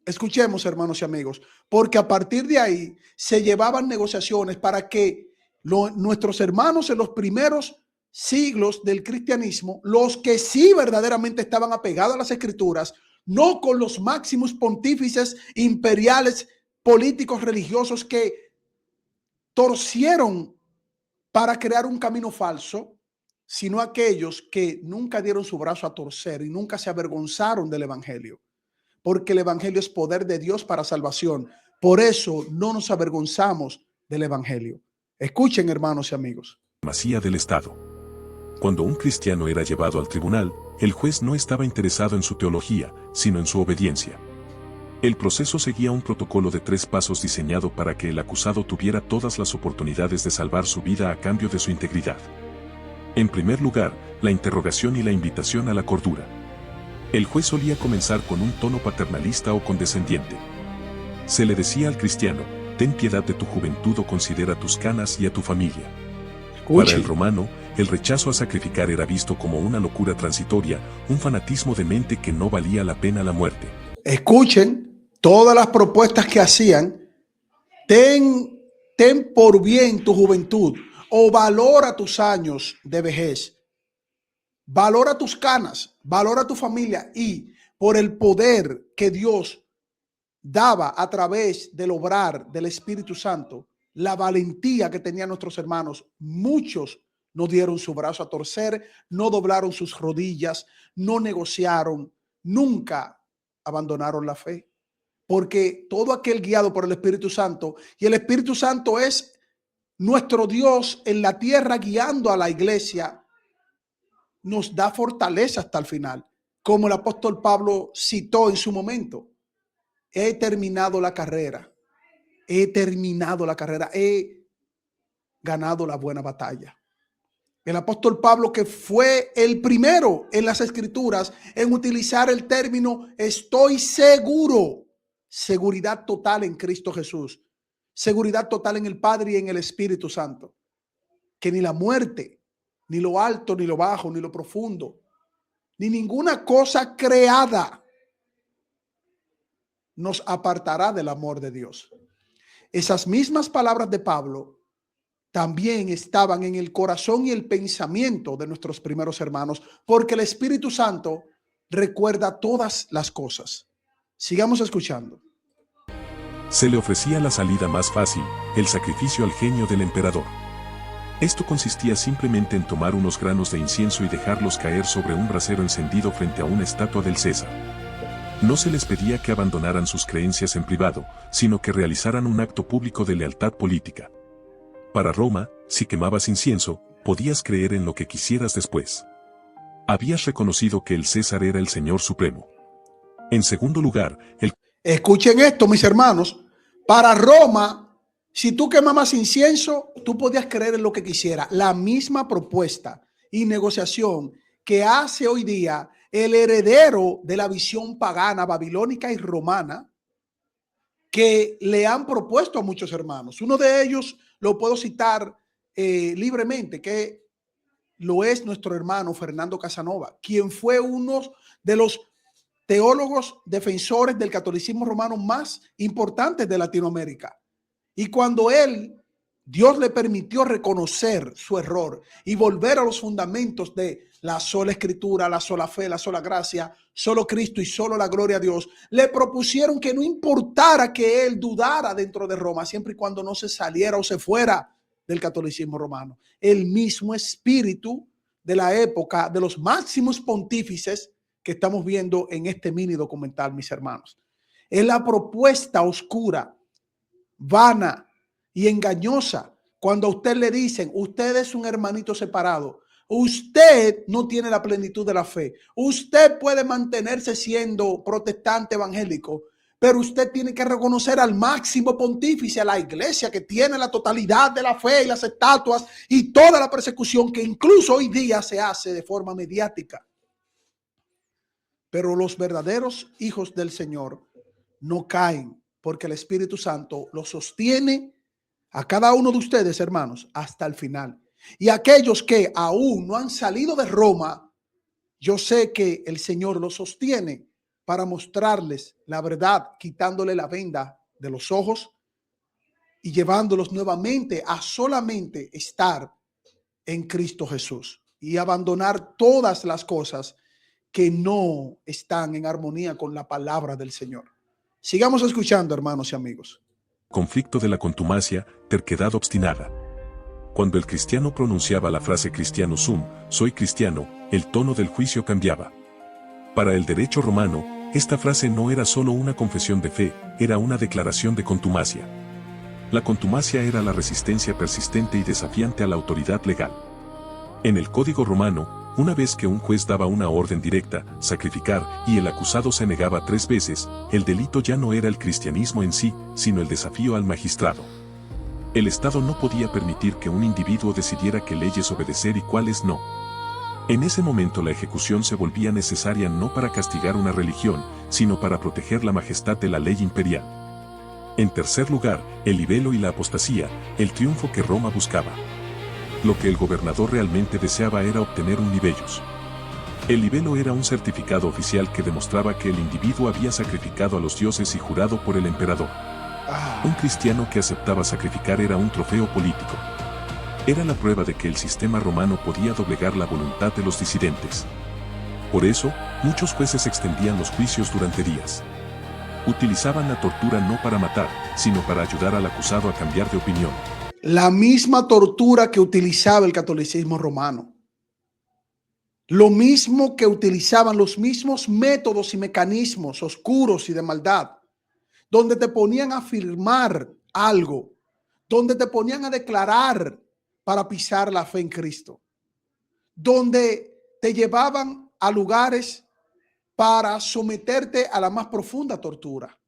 Escuchemos, hermanos y amigos, porque a partir de ahí se llevaban negociaciones para que nuestros hermanos en los primeros siglos del cristianismo, los que sí verdaderamente estaban apegados a las escrituras, no con los máximos pontífices imperiales, políticos, religiosos que torcieron para crear un camino falso, sino aquellos que nunca dieron su brazo a torcer y nunca se avergonzaron del evangelio. Porque el evangelio es poder de Dios para salvación. Por eso no nos avergonzamos del evangelio. Escuchen, hermanos y amigos. Supremacía del Estado. Cuando un cristiano era llevado al tribunal, el juez no estaba interesado en su teología, sino en su obediencia. El proceso seguía un protocolo de 3 pasos diseñado para que el acusado tuviera todas las oportunidades de salvar su vida a cambio de su integridad. En primer lugar, la interrogación y la invitación a la cordura. El juez solía comenzar con un tono paternalista o condescendiente. Se le decía al cristiano: ten piedad de tu juventud o considera tus canas y a tu familia. Para el romano, el rechazo a sacrificar era visto como una locura transitoria, un fanatismo demente que no valía la pena la muerte. Escuchen todas las propuestas que hacían. Ten por bien tu juventud o valora tus años de vejez. Valora tus canas, valora tu familia, y por el poder que Dios daba a través del obrar del Espíritu Santo, la valentía que tenían nuestros hermanos, muchos no dieron su brazo a torcer, no doblaron sus rodillas, no negociaron, nunca abandonaron la fe, porque todo aquel guiado por el Espíritu Santo, y el Espíritu Santo es nuestro Dios en la tierra guiando a la iglesia, nos da fortaleza hasta el final, como el apóstol Pablo citó en su momento: he terminado la carrera, he ganado la buena batalla. El apóstol Pablo, que fue el primero en las escrituras en utilizar el término estoy seguro, seguridad total en Cristo Jesús, seguridad total en el Padre y en el Espíritu Santo, que ni la muerte, ni lo alto, ni lo bajo, ni lo profundo, ni ninguna cosa creada nos apartará del amor de Dios. Esas mismas palabras de Pablo también estaban en el corazón y el pensamiento de nuestros primeros hermanos, porque el Espíritu Santo recuerda todas las cosas. Sigamos escuchando. Se le ofrecía la salida más fácil, el sacrificio al genio del emperador. Esto consistía simplemente en tomar unos granos de incienso y dejarlos caer sobre un brasero encendido frente a una estatua del César. No se les pedía que abandonaran sus creencias en privado, sino que realizaran un acto público de lealtad política. Para Roma, si quemabas incienso, podías creer en lo que quisieras después. Habías reconocido que el César era el Señor Supremo. En segundo lugar, Escuchen esto, mis hermanos. Para Roma, si tú quemabas incienso, tú podías creer en lo que quisiera. La misma propuesta y negociación que hace hoy día el heredero de la visión pagana, babilónica y romana, que le han propuesto a muchos hermanos. Uno de ellos lo puedo citar libremente, que lo es nuestro hermano Fernando Casanova, quien fue uno de los teólogos defensores del catolicismo romano más importantes de Latinoamérica. Y cuando Dios le permitió reconocer su error y volver a los fundamentos de la sola escritura, la sola fe, la sola gracia, solo Cristo y solo la gloria a Dios, le propusieron que no importara que él dudara dentro de Roma, siempre y cuando no se saliera o se fuera del catolicismo romano. El mismo espíritu de la época de los máximos pontífices que estamos viendo en este mini documental, mis hermanos. Es la propuesta oscura, vana y engañosa cuando a usted le dicen, usted es un hermanito separado, usted no tiene la plenitud de la fe, usted puede mantenerse siendo protestante evangélico, pero usted tiene que reconocer al máximo pontífice, a la iglesia que tiene la totalidad de la fe y las estatuas y toda la persecución que incluso hoy día se hace de forma mediática. Pero los verdaderos hijos del Señor no caen porque el Espíritu Santo los sostiene a cada uno de ustedes, hermanos, hasta el final. Y aquellos que aún no han salido de Roma, yo sé que el Señor los sostiene para mostrarles la verdad, quitándole la venda de los ojos y llevándolos nuevamente a solamente estar en Cristo Jesús y abandonar todas las cosas que no están en armonía con la palabra del Señor. Sigamos escuchando, hermanos y amigos. conflicto de la contumacia, terquedad obstinada. Cuando el cristiano pronunciaba la frase cristiano sum, soy cristiano, el tono del juicio cambiaba. Para el derecho romano, esta frase no era solo una confesión de fe, era una declaración de contumacia. La contumacia era la resistencia persistente y desafiante a la autoridad legal. En el Código Romano, una vez que un juez daba una orden directa, sacrificar, y el acusado se negaba 3 veces, el delito ya no era el cristianismo en sí, sino el desafío al magistrado. El Estado no podía permitir que un individuo decidiera qué leyes obedecer y cuáles no. En ese momento la ejecución se volvía necesaria no para castigar una religión, sino para proteger la majestad de la ley imperial. En tercer lugar, el libelo y la apostasía, el triunfo que Roma buscaba. Lo que el gobernador realmente deseaba era obtener un libellus. El libelo era un certificado oficial que demostraba que el individuo había sacrificado a los dioses y jurado por el emperador. Un cristiano que aceptaba sacrificar era un trofeo político. Era la prueba de que el sistema romano podía doblegar la voluntad de los disidentes. Por eso, muchos jueces extendían los juicios durante días. Utilizaban la tortura no para matar, sino para ayudar al acusado a cambiar de opinión. La misma tortura que utilizaba el catolicismo romano. Lo mismo que utilizaban, los mismos métodos y mecanismos oscuros y de maldad, donde te ponían a afirmar algo, donde te ponían a declarar para pisar la fe en Cristo, donde te llevaban a lugares para someterte a la más profunda tortura.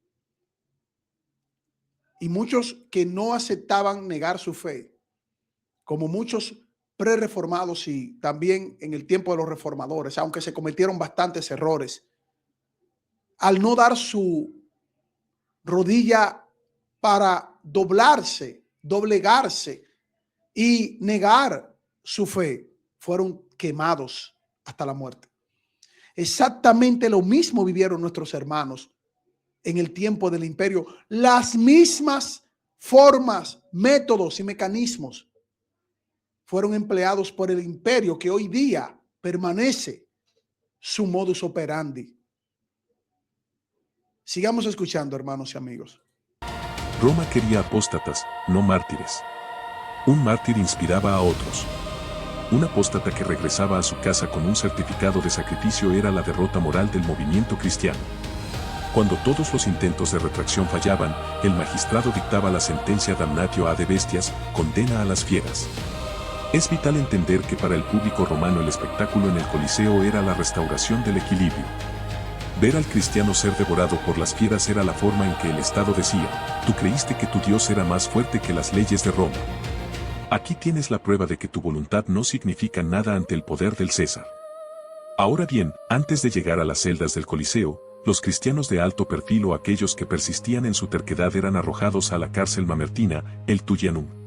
Y muchos que no aceptaban negar su fe, como muchos pre-reformados y también en el tiempo de los reformadores, aunque se cometieron bastantes errores, al no dar su rodilla para doblegarse y negar su fe, fueron quemados hasta la muerte. Exactamente lo mismo vivieron nuestros hermanos en el tiempo del imperio. Las mismas formas, métodos y mecanismos fueron empleados por el imperio que hoy día permanece su modus operandi. Sigamos escuchando, hermanos y amigos. Roma quería apóstatas, no mártires. Un mártir inspiraba a otros. Un apóstata que regresaba a su casa con un certificado de sacrificio era la derrota moral del movimiento cristiano. Cuando todos los intentos de retracción fallaban, el magistrado dictaba la sentencia damnatio ad bestias, condena a las fieras. Es vital entender que para el público romano el espectáculo en el Coliseo era la restauración del equilibrio. Ver al cristiano ser devorado por las fieras era la forma en que el Estado decía: tú creíste que tu Dios era más fuerte que las leyes de Roma. Aquí tienes la prueba de que tu voluntad no significa nada ante el poder del César. Ahora bien, antes de llegar a las celdas del Coliseo, los cristianos de alto perfil o aquellos que persistían en su terquedad eran arrojados a la cárcel mamertina, el Tullianum.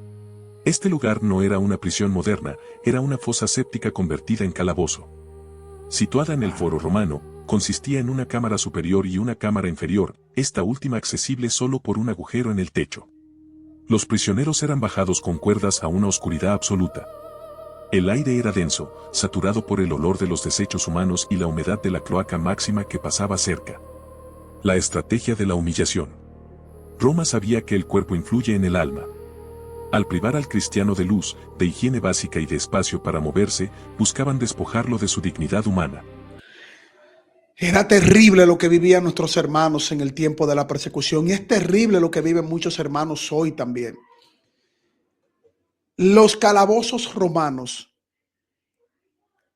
Este lugar no era una prisión moderna, era una fosa séptica convertida en calabozo. Situada en el Foro Romano, consistía en una cámara superior y una cámara inferior, esta última accesible solo por un agujero en el techo. Los prisioneros eran bajados con cuerdas a una oscuridad absoluta. El aire era denso, saturado por el olor de los desechos humanos y la humedad de la cloaca máxima que pasaba cerca. La estrategia de la humillación. Roma sabía que el cuerpo influye en el alma. Al privar al cristiano de luz, de higiene básica y de espacio para moverse, buscaban despojarlo de su dignidad humana. Era terrible lo que vivían nuestros hermanos en el tiempo de la persecución y es terrible lo que viven muchos hermanos hoy también. Los calabozos romanos,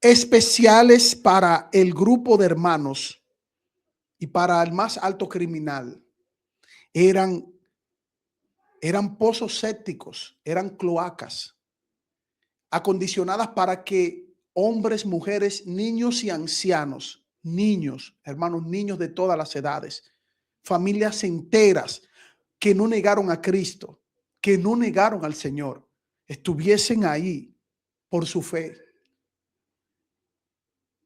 especiales para el grupo de hermanos y para el más alto criminal, eran pozos sépticos, eran cloacas, acondicionadas para que hombres, mujeres, niños y ancianos, niños, hermanos, niños de todas las edades, familias enteras que no negaron a Cristo, que no negaron al Señor, estuviesen ahí por su fe.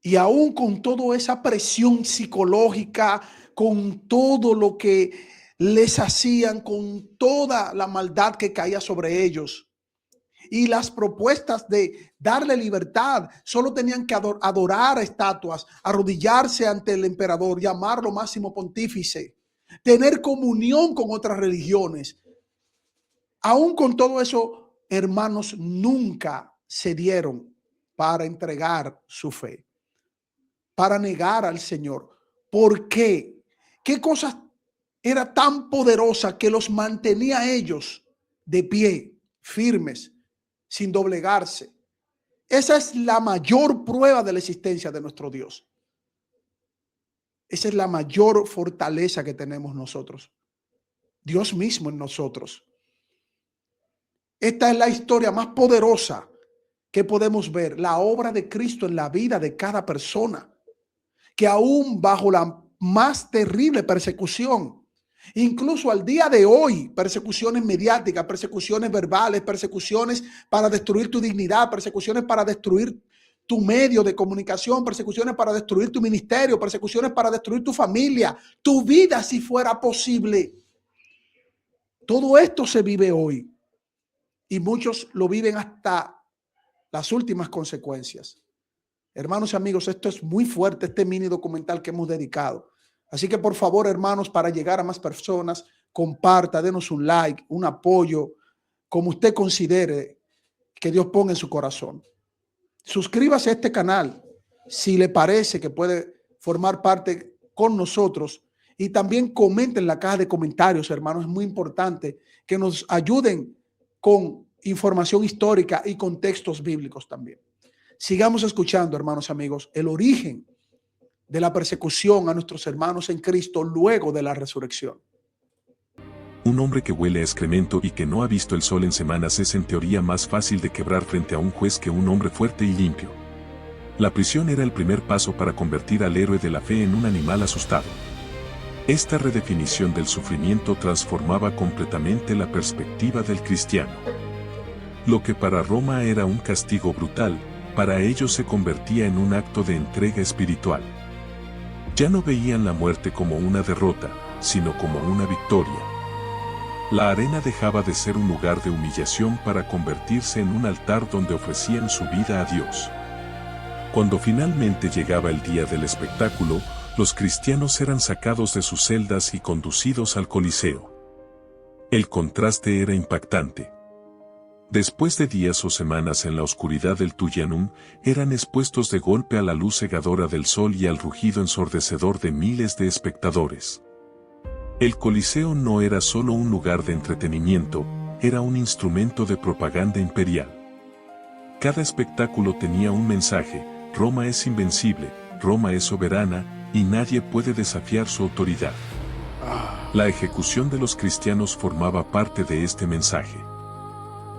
Y aún con toda esa presión psicológica, con todo lo que les hacían, con toda la maldad que caía sobre ellos y las propuestas de darle libertad, solo tenían que adorar a estatuas, arrodillarse ante el emperador, llamarlo máximo pontífice, tener comunión con otras religiones. Aún con todo eso, hermanos, nunca se dieron para entregar su fe, para negar al Señor. ¿Por qué? ¿Qué cosa era tan poderosa que los mantenía a ellos de pie, firmes, sin doblegarse? Esa es la mayor prueba de la existencia de nuestro Dios. Esa es la mayor fortaleza que tenemos nosotros. Dios mismo en nosotros. Esta es la historia más poderosa que podemos ver, la obra de Cristo en la vida de cada persona, que aún bajo la más terrible persecución, incluso al día de hoy, persecuciones mediáticas, persecuciones verbales, persecuciones para destruir tu dignidad, persecuciones para destruir tu medio de comunicación, persecuciones para destruir tu ministerio, persecuciones para destruir tu familia, tu vida si fuera posible. Todo esto se vive hoy. Y muchos lo viven hasta las últimas consecuencias. Hermanos y amigos, esto es muy fuerte, este mini documental que hemos dedicado. Así que por favor, hermanos, para llegar a más personas, comparta, denos un like, un apoyo, como usted considere que Dios ponga en su corazón. Suscríbase a este canal si le parece que puede formar parte con nosotros. Y también comenten en la caja de comentarios, hermanos. Es muy importante que nos ayuden con información histórica y contextos bíblicos también. Sigamos escuchando, hermanos amigos, el origen de la persecución a nuestros hermanos en Cristo luego de la resurrección. Un hombre que huele a excremento y que no ha visto el sol en semanas es en teoría más fácil de quebrar frente a un juez que un hombre fuerte y limpio. La prisión era el primer paso para convertir al héroe de la fe en un animal asustado. Esta redefinición del sufrimiento transformaba completamente la perspectiva del cristiano. Lo que para Roma era un castigo brutal, para ellos se convertía en un acto de entrega espiritual. Ya no veían la muerte como una derrota, sino como una victoria. La arena dejaba de ser un lugar de humillación para convertirse en un altar donde ofrecían su vida a Dios. Cuando finalmente llegaba el día del espectáculo, los cristianos eran sacados de sus celdas y conducidos al Coliseo. El contraste era impactante. Después de días o semanas en la oscuridad del Tullianum, eran expuestos de golpe a la luz cegadora del sol y al rugido ensordecedor de miles de espectadores. El Coliseo no era solo un lugar de entretenimiento, era un instrumento de propaganda imperial. Cada espectáculo tenía un mensaje: Roma es invencible, Roma es soberana, y nadie puede desafiar su autoridad. La ejecución de los cristianos formaba parte de este mensaje.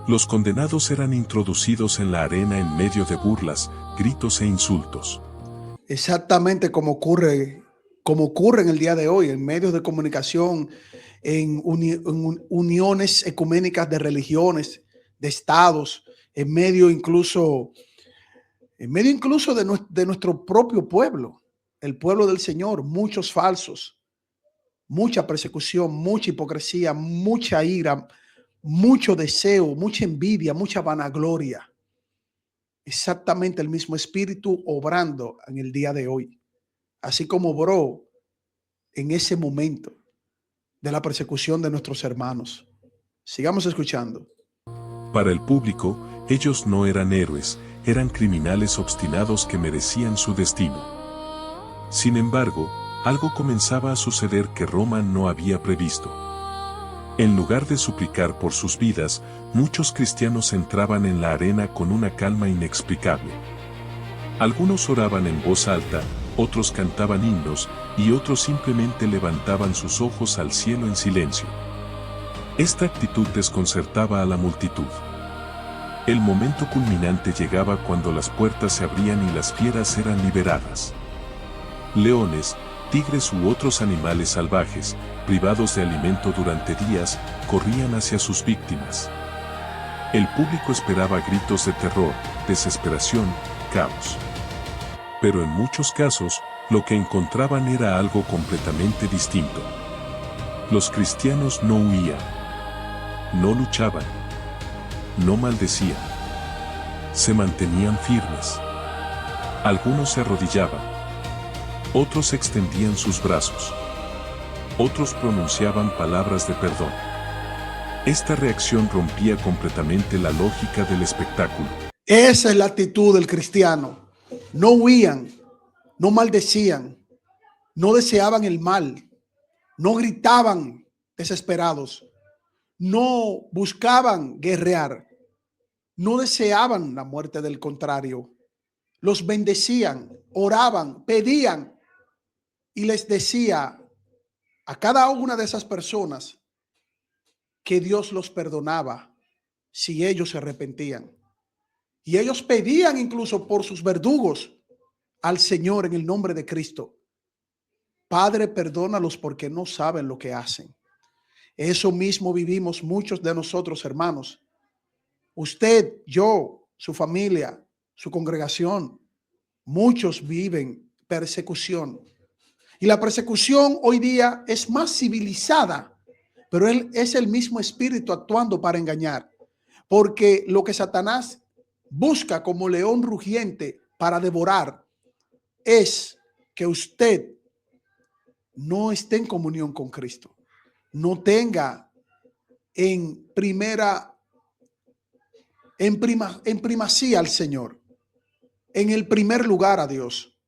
Los condenados eran introducidos en la arena en medio de burlas, gritos e insultos. Exactamente como ocurre en el día de hoy, en medios de comunicación, en uniones ecuménicas de religiones, de estados, en medio incluso de nuestro propio pueblo, el pueblo del Señor, muchos falsos, mucha persecución, mucha hipocresía, mucha ira, mucho deseo, mucha envidia, mucha vanagloria. Exactamente el mismo espíritu obrando en el día de hoy, así como obró en ese momento de la persecución de nuestros hermanos. Sigamos escuchando. Para el público, ellos no eran héroes, eran criminales obstinados que merecían su destino. Sin embargo, algo comenzaba a suceder que Roma no había previsto. En lugar de suplicar por sus vidas, muchos cristianos entraban en la arena con una calma inexplicable. Algunos oraban en voz alta, otros cantaban himnos, y otros simplemente levantaban sus ojos al cielo en silencio. Esta actitud desconcertaba a la multitud. El momento culminante llegaba cuando las puertas se abrían y las fieras eran liberadas. Leones, tigres u otros animales salvajes, privados de alimento durante días, corrían hacia sus víctimas. El público esperaba gritos de terror, desesperación, caos. Pero en muchos casos, lo que encontraban era algo completamente distinto. Los cristianos no huían, no luchaban, no maldecían. Se mantenían firmes. Algunos se arrodillaban. Otros extendían sus brazos. Otros pronunciaban palabras de perdón. Esta reacción rompía completamente la lógica del espectáculo. Esa es la actitud del cristiano. No huían, no maldecían, no deseaban el mal, no gritaban desesperados, no buscaban guerrear, no deseaban la muerte del contrario. Los bendecían, oraban, pedían y les decía a cada una de esas personas que Dios los perdonaba si ellos se arrepentían. Y ellos pedían incluso por sus verdugos al Señor en el nombre de Cristo. Padre, perdónalos porque no saben lo que hacen. Eso mismo vivimos muchos de nosotros, hermanos. Usted, yo, su familia, su congregación, muchos viven persecución. Y la persecución hoy día es más civilizada, pero es el mismo espíritu actuando para engañar. Porque lo que Satanás busca como león rugiente para devorar es que usted no esté en comunión con Cristo, no tenga en primacía al Señor, en el primer lugar a Dios,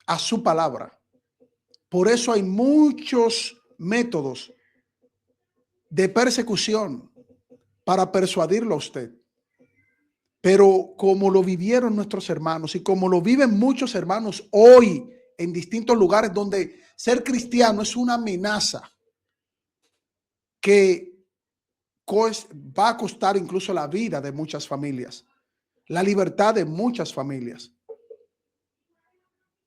a su palabra. Por eso hay muchos métodos de persecución para persuadirlo a usted. Pero como lo vivieron nuestros hermanos y como lo viven muchos hermanos hoy en distintos lugares donde ser cristiano es una amenaza que va a costar incluso la vida de muchas familias, la libertad de muchas familias.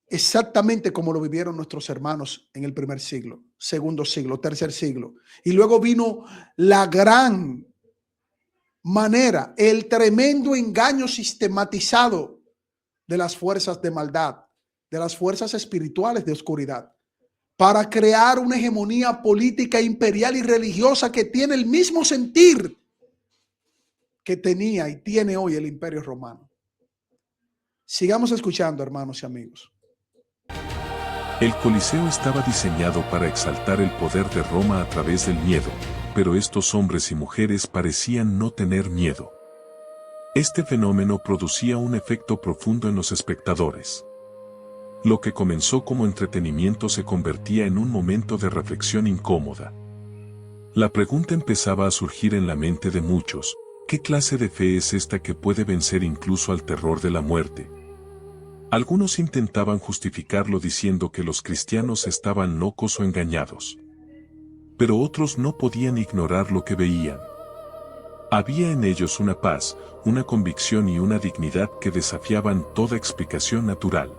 Exactamente como lo vivieron nuestros hermanos en el primer siglo, segundo siglo, tercer siglo. Y luego vino la gran manera, el tremendo engaño sistematizado de las fuerzas de maldad, de las fuerzas espirituales de oscuridad, para crear una hegemonía política, imperial y religiosa que tiene el mismo sentir que tenía y tiene hoy el Imperio Romano. Sigamos escuchando, hermanos y amigos. El Coliseo estaba diseñado para exaltar el poder de Roma a través del miedo, pero estos hombres y mujeres parecían no tener miedo. Este fenómeno producía un efecto profundo en los espectadores. Lo que comenzó como entretenimiento se convertía en un momento de reflexión incómoda. La pregunta empezaba a surgir en la mente de muchos: ¿Qué clase de fe es esta que puede vencer incluso al terror de la muerte? Algunos intentaban justificarlo diciendo que los cristianos estaban locos o engañados. Pero otros no podían ignorar lo que veían. Había en ellos una paz, una convicción y una dignidad que desafiaban toda explicación natural.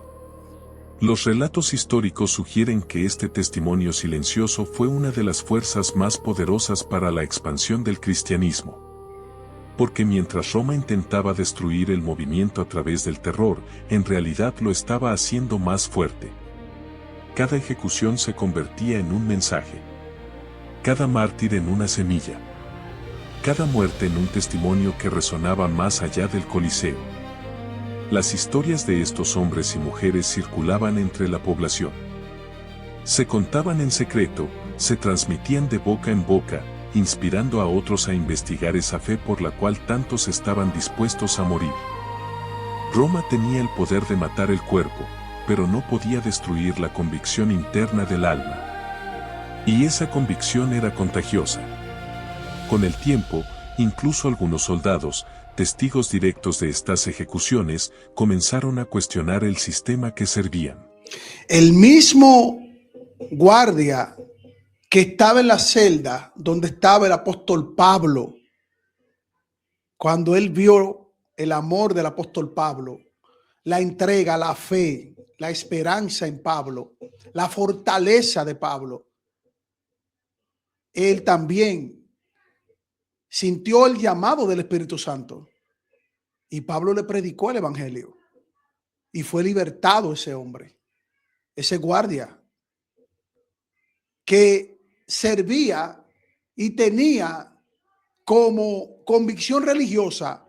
Los relatos históricos sugieren que este testimonio silencioso fue una de las fuerzas más poderosas para la expansión del cristianismo. Porque mientras Roma intentaba destruir el movimiento a través del terror, en realidad lo estaba haciendo más fuerte. Cada ejecución se convertía en un mensaje. Cada mártir en una semilla. Cada muerte en un testimonio que resonaba más allá del Coliseo. Las historias de estos hombres y mujeres circulaban entre la población. Se contaban en secreto, se transmitían de boca en boca, inspirando a otros a investigar esa fe por la cual tantos estaban dispuestos a morir. Roma tenía el poder de matar el cuerpo, pero no podía destruir la convicción interna del alma. Y esa convicción era contagiosa. Con el tiempo, incluso algunos soldados, testigos directos de estas ejecuciones, comenzaron a cuestionar el sistema que servían. El mismo guardia que estaba en la celda donde estaba el apóstol Pablo, cuando él vio el amor del apóstol Pablo, la entrega, la fe, la esperanza en Pablo, la fortaleza de Pablo, él también sintió el llamado del Espíritu Santo y Pablo le predicó el evangelio y fue libertado ese hombre, ese guardia que servía y tenía como convicción religiosa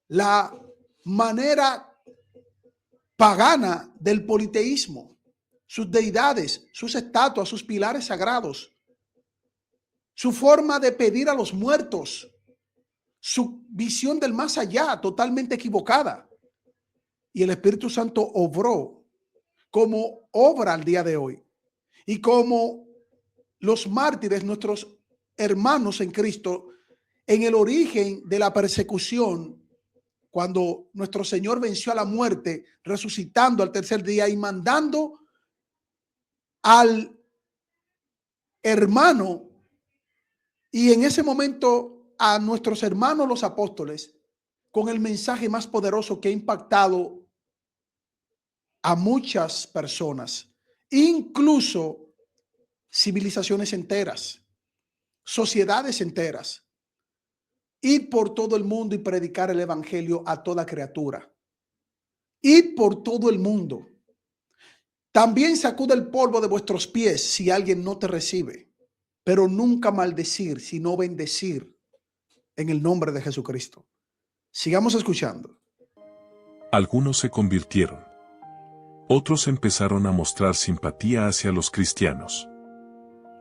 la manera pagana del politeísmo, sus deidades, sus estatuas, sus pilares sagrados, su forma de pedir a los muertos, su visión del más allá totalmente equivocada. Y el Espíritu Santo obró como obra al día de hoy. Y como los mártires, nuestros hermanos en Cristo, en el origen de la persecución, cuando nuestro Señor venció a la muerte, resucitando al tercer día y mandando al hermano, y en ese momento a nuestros hermanos los apóstoles, con el mensaje más poderoso que ha impactado a muchas personas, incluso civilizaciones enteras, sociedades enteras. Ir por todo el mundo y predicar el evangelio a toda criatura. Ir por todo el mundo. También sacude el polvo de vuestros pies si alguien no te recibe, pero nunca maldecir, sino bendecir en el nombre de Jesucristo. Sigamos escuchando. Algunos se convirtieron. Otros empezaron a mostrar simpatía hacia los cristianos.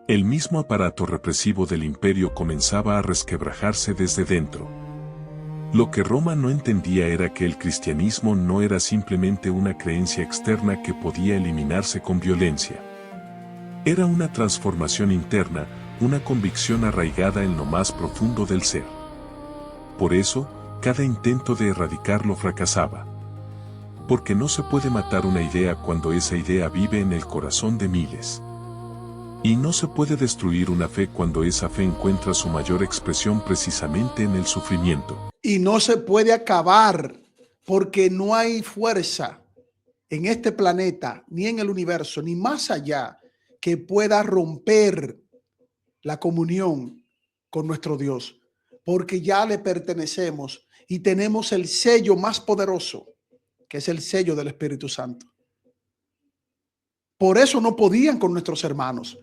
El mismo aparato represivo del imperio comenzaba a resquebrajarse desde dentro. Lo que Roma no entendía era que el cristianismo no era simplemente una creencia externa que podía eliminarse con violencia. Era una transformación interna, una convicción arraigada en lo más profundo del ser. Por eso, cada intento de erradicarlo fracasaba. Porque no se puede matar una idea cuando esa idea vive en el corazón de miles. Y no se puede destruir una fe cuando esa fe encuentra su mayor expresión precisamente en el sufrimiento. Y no se puede acabar porque no hay fuerza en este planeta, ni en el universo, ni más allá, que pueda romper la comunión con nuestro Dios. Porque ya le pertenecemos y tenemos el sello más poderoso, que es el sello del Espíritu Santo. Por eso no podían con nuestros hermanos.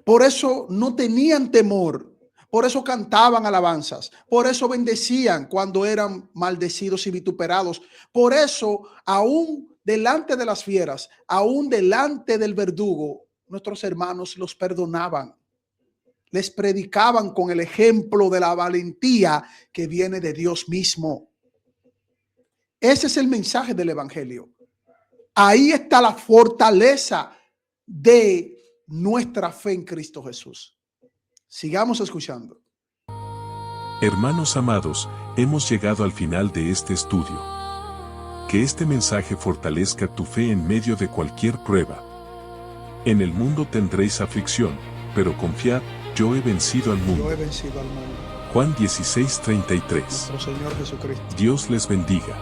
Por eso no tenían temor, por eso cantaban alabanzas, por eso bendecían cuando eran maldecidos y vituperados, por eso aún delante de las fieras, aún delante del verdugo, nuestros hermanos los perdonaban, les predicaban con el ejemplo de la valentía que viene de Dios mismo. Ese es el mensaje del evangelio. Ahí está la fortaleza de nuestra fe en Cristo Jesús. Sigamos escuchando. Hermanos amados, hemos llegado al final de este estudio. Que este mensaje fortalezca tu fe en medio de cualquier prueba. En el mundo tendréis aflicción, pero confiad, yo he vencido al mundo. Yo he vencido al mundo. Juan 16:33. Nuestro Señor Jesucristo. Dios les bendiga.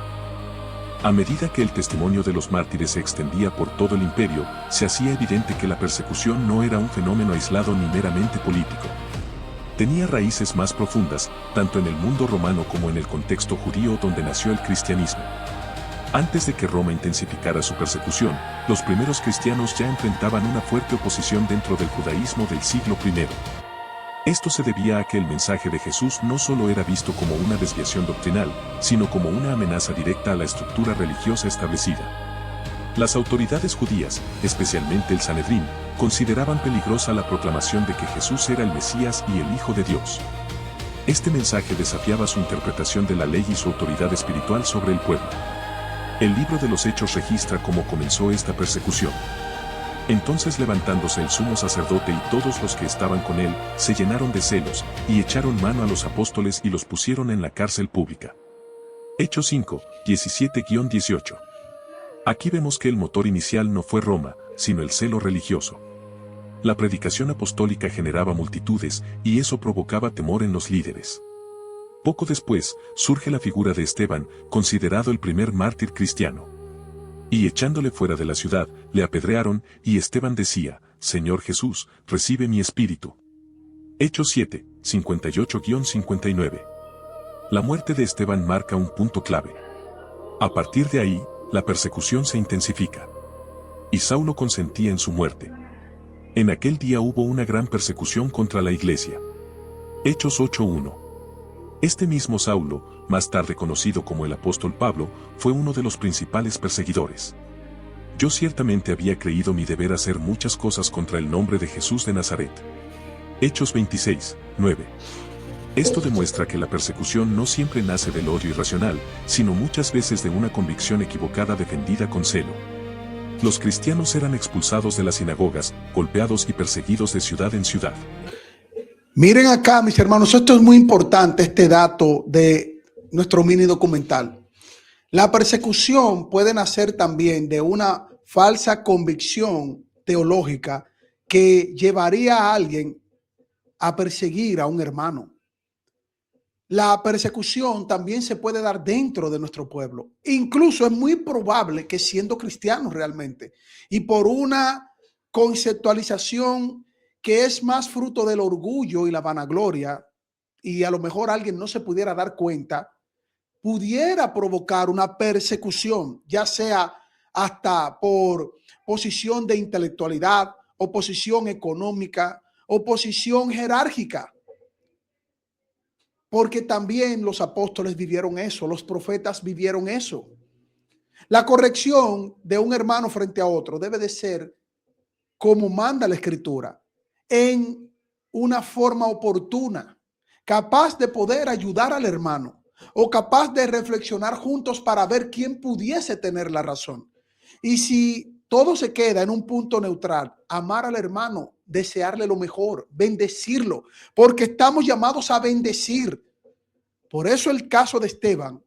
A medida que el testimonio de los mártires se extendía por todo el imperio, se hacía evidente que la persecución no era un fenómeno aislado ni meramente político. Tenía raíces más profundas, tanto en el mundo romano como en el contexto judío donde nació el cristianismo. Antes de que Roma intensificara su persecución, los primeros cristianos ya enfrentaban una fuerte oposición dentro del judaísmo del siglo I. Esto se debía a que el mensaje de Jesús no solo era visto como una desviación doctrinal, sino como una amenaza directa a la estructura religiosa establecida. Las autoridades judías, especialmente el Sanedrín, consideraban peligrosa la proclamación de que Jesús era el Mesías y el Hijo de Dios. Este mensaje desafiaba su interpretación de la ley y su autoridad espiritual sobre el pueblo. El libro de los Hechos registra cómo comenzó esta persecución. Entonces levantándose el sumo sacerdote y todos los que estaban con él, se llenaron de celos, y echaron mano a los apóstoles y los pusieron en la cárcel pública. Hechos 5, 17-18. Aquí vemos que el motor inicial no fue Roma, sino el celo religioso. La predicación apostólica generaba multitudes, y eso provocaba temor en los líderes. Poco después, surge la figura de Esteban, considerado el primer mártir cristiano. Y echándole fuera de la ciudad, le apedrearon, y Esteban decía, Señor Jesús, recibe mi espíritu. Hechos 7, 58-59. La muerte de Esteban marca un punto clave. A partir de ahí, la persecución se intensifica. Y Saulo consentía en su muerte. En aquel día hubo una gran persecución contra la iglesia. Hechos 8:1. Este mismo Saulo, más tarde conocido como el apóstol Pablo, fue uno de los principales perseguidores. Yo ciertamente había creído mi deber hacer muchas cosas contra el nombre de Jesús de Nazaret. Hechos 26:9. Esto demuestra que la persecución no siempre nace del odio irracional, sino muchas veces de una convicción equivocada defendida con celo. Los cristianos eran expulsados de las sinagogas, golpeados y perseguidos de ciudad en ciudad. Miren acá, mis hermanos, esto es muy importante, este dato de nuestro mini documental. La persecución puede nacer también de una falsa convicción teológica que llevaría a alguien a perseguir a un hermano. La persecución también se puede dar dentro de nuestro pueblo. Incluso es muy probable que siendo cristianos realmente y por una conceptualización que es más fruto del orgullo y la vanagloria, y a lo mejor alguien no se pudiera dar cuenta, pudiera provocar una persecución, ya sea hasta por posición de intelectualidad, o posición económica, o posición jerárquica. Porque también los apóstoles vivieron eso, los profetas vivieron eso. La corrección de un hermano frente a otro debe de ser como manda la Escritura, en una forma oportuna, capaz de poder ayudar al hermano o capaz de reflexionar juntos para ver quién pudiese tener la razón. Y si todo se queda en un punto neutral, amar al hermano, desearle lo mejor, bendecirlo, porque estamos llamados a bendecir. Por eso el caso de Esteban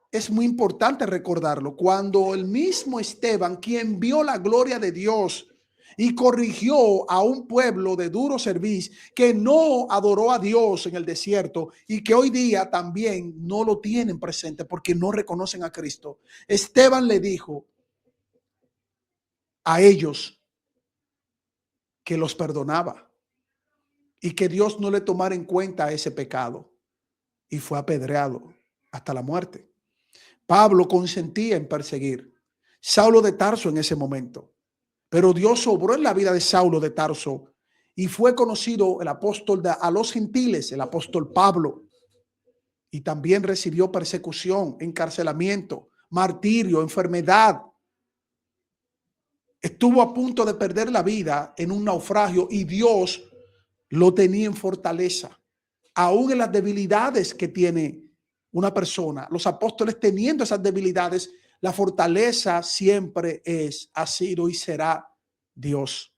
es muy importante recordarlo. Cuando el mismo Esteban, quien vio la gloria de Dios y corrigió a un pueblo de duro servicio que no adoró a Dios en el desierto y que hoy día también no lo tienen presente porque no reconocen a Cristo, Esteban le dijo a ellos que los perdonaba y que Dios no le tomara en cuenta ese pecado, y fue apedreado hasta la muerte. Pablo consentía en perseguir. Saulo de Tarso en ese momento. Pero Dios obró en la vida de Saulo de Tarso y fue conocido el apóstol a los gentiles, el apóstol Pablo. Y también recibió persecución, encarcelamiento, martirio, enfermedad. Estuvo a punto de perder la vida en un naufragio y Dios lo tenía en fortaleza. Aún en las debilidades que tiene una persona, los apóstoles teniendo esas debilidades, la fortaleza siempre ha sido y será Dios.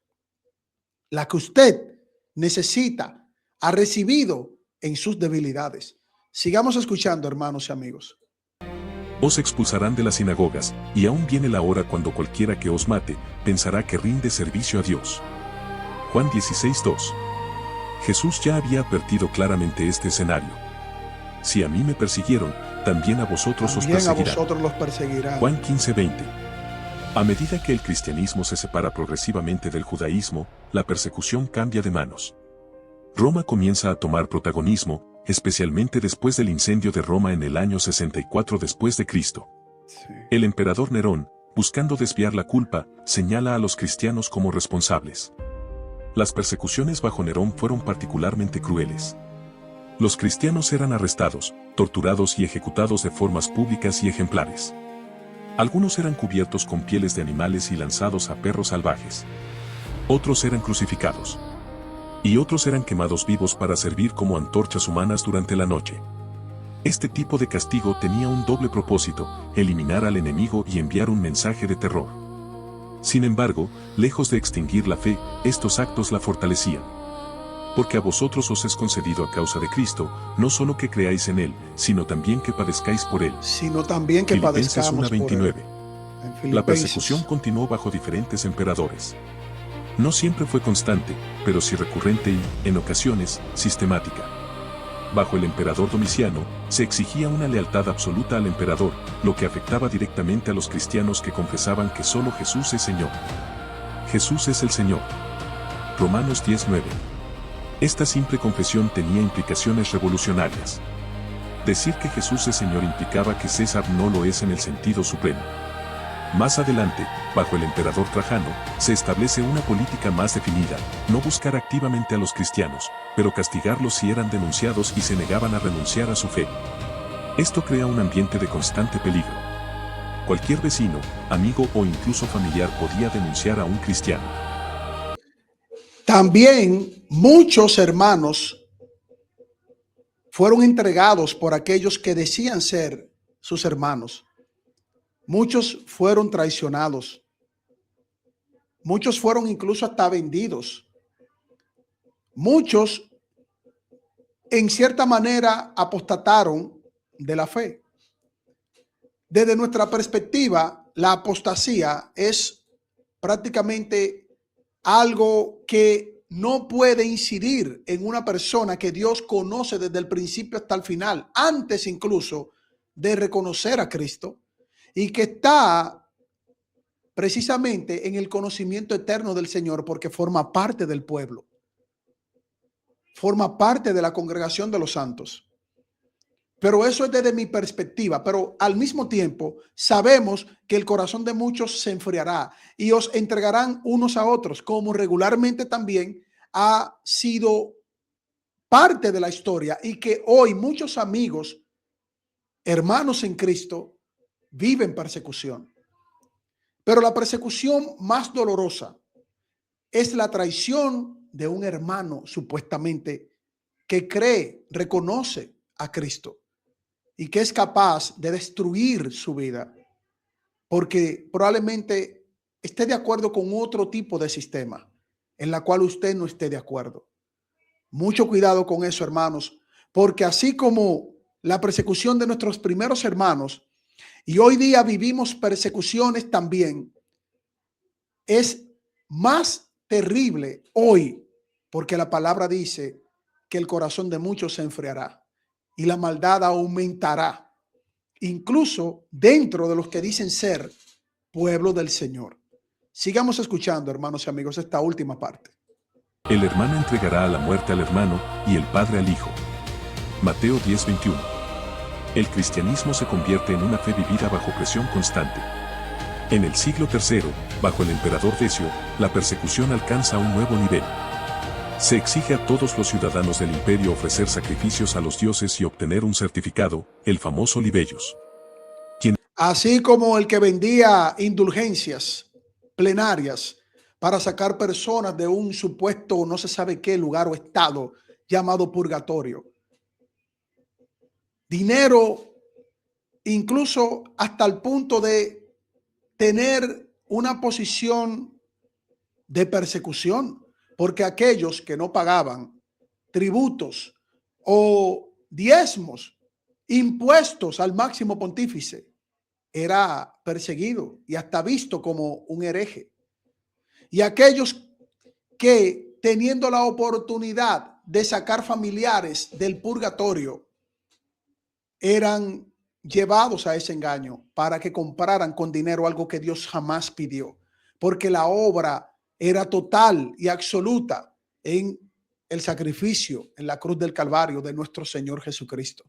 La que usted necesita, ha recibido en sus debilidades. Sigamos escuchando, hermanos y amigos. Os expulsarán de las sinagogas, y aún viene la hora cuando cualquiera que os mate, pensará que rinde servicio a Dios. Juan 16:2. Jesús ya había advertido claramente este escenario. Si a mí me persiguieron, también a vosotros os También a perseguirán. vosotros los perseguirán. Juan 15:20. A medida que el cristianismo se separa progresivamente del judaísmo, la persecución cambia de manos. Roma comienza a tomar protagonismo, especialmente después del incendio de Roma en el año 64 después de Cristo. Sí. El emperador Nerón, buscando desviar la culpa, señala a los cristianos como responsables. Las persecuciones bajo Nerón fueron particularmente crueles. Los cristianos eran arrestados, torturados y ejecutados de formas públicas y ejemplares. Algunos eran cubiertos con pieles de animales y lanzados a perros salvajes. Otros eran crucificados. Y otros eran quemados vivos para servir como antorchas humanas durante la noche. Este tipo de castigo tenía un doble propósito: eliminar al enemigo y enviar un mensaje de terror. Sin embargo, lejos de extinguir la fe, estos actos la fortalecían. Porque a vosotros os es concedido a causa de Cristo, no solo que creáis en Él, sino también que padezcáis por Él. Sino también que Filipenses padezcamos por él. 1:29. En La Filipenses. persecución continuó bajo diferentes emperadores. No siempre fue constante, pero sí recurrente y, en ocasiones, sistemática. Bajo el emperador Domiciano, se exigía una lealtad absoluta al emperador, lo que afectaba directamente a los cristianos que confesaban que solo Jesús es Señor. Jesús es el Señor. Romanos 10:9. Esta simple confesión tenía implicaciones revolucionarias. Decir que Jesús es Señor implicaba que César no lo es en el sentido supremo. Más adelante, bajo el emperador Trajano, se establece una política más definida: no buscar activamente a los cristianos, pero castigarlos si eran denunciados y se negaban a renunciar a su fe. Esto crea un ambiente de constante peligro. Cualquier vecino, amigo o incluso familiar podía denunciar a un cristiano. También muchos hermanos fueron entregados por aquellos que decían ser sus hermanos. Muchos fueron traicionados. Muchos fueron incluso hasta vendidos. Muchos, en cierta manera, apostataron de la fe. Desde nuestra perspectiva, la apostasía es prácticamente algo que no puede incidir en una persona que Dios conoce desde el principio hasta el final, antes incluso de reconocer a Cristo, y que está precisamente en el conocimiento eterno del Señor porque forma parte del pueblo, forma parte de la congregación de los santos. Pero eso es desde mi perspectiva, pero al mismo tiempo sabemos que el corazón de muchos se enfriará y os entregarán unos a otros, como regularmente también ha sido parte de la historia, y que hoy muchos amigos, hermanos en Cristo, viven persecución. Pero la persecución más dolorosa es la traición de un hermano supuestamente que cree, reconoce a Cristo y que es capaz de destruir su vida porque probablemente esté de acuerdo con otro tipo de sistema en la cual usted no esté de acuerdo. Mucho cuidado con eso, hermanos, porque así como la persecución de nuestros primeros hermanos, y hoy día vivimos persecuciones también, es más terrible hoy porque la palabra dice que el corazón de muchos se enfriará y la maldad aumentará, incluso dentro de los que dicen ser pueblo del Señor. Sigamos escuchando, hermanos y amigos, esta última parte. El hermano entregará a la muerte al hermano y el padre al hijo. Mateo 10:21. El cristianismo se convierte en una fe vivida bajo presión constante. En el siglo III, bajo el emperador Decio, la persecución alcanza un nuevo nivel. Se exige a todos los ciudadanos del imperio ofrecer sacrificios a los dioses y obtener un certificado, el famoso libellus. Así como el que vendía indulgencias plenarias para sacar personas de un supuesto no se sabe qué lugar o estado llamado purgatorio. Dinero, incluso hasta el punto de tener una posición de persecución, porque aquellos que no pagaban tributos o diezmos, impuestos al máximo pontífice, era perseguido y hasta visto como un hereje. Y aquellos que, teniendo la oportunidad de sacar familiares del purgatorio, eran llevados a ese engaño para que compraran con dinero algo que Dios jamás pidió, porque la obra era total y absoluta en el sacrificio en la cruz del Calvario de nuestro Señor Jesucristo.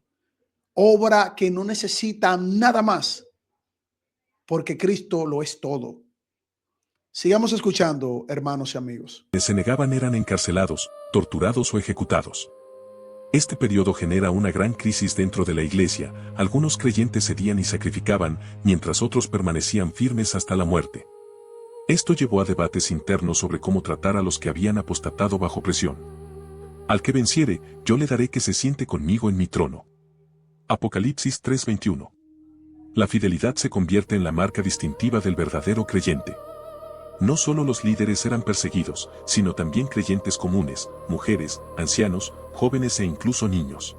Obra que no necesita nada más, porque Cristo lo es todo. Sigamos escuchando, hermanos y amigos. Quienes se negaban eran encarcelados, torturados o ejecutados. Este periodo genera una gran crisis dentro de la iglesia. Algunos creyentes cedían y sacrificaban, mientras otros permanecían firmes hasta la muerte. Esto llevó a debates internos sobre cómo tratar a los que habían apostatado bajo presión. Al que venciere, yo le daré que se siente conmigo en mi trono. Apocalipsis 3:21. La fidelidad se convierte en la marca distintiva del verdadero creyente. No solo los líderes eran perseguidos, sino también creyentes comunes, mujeres, ancianos, jóvenes e incluso niños.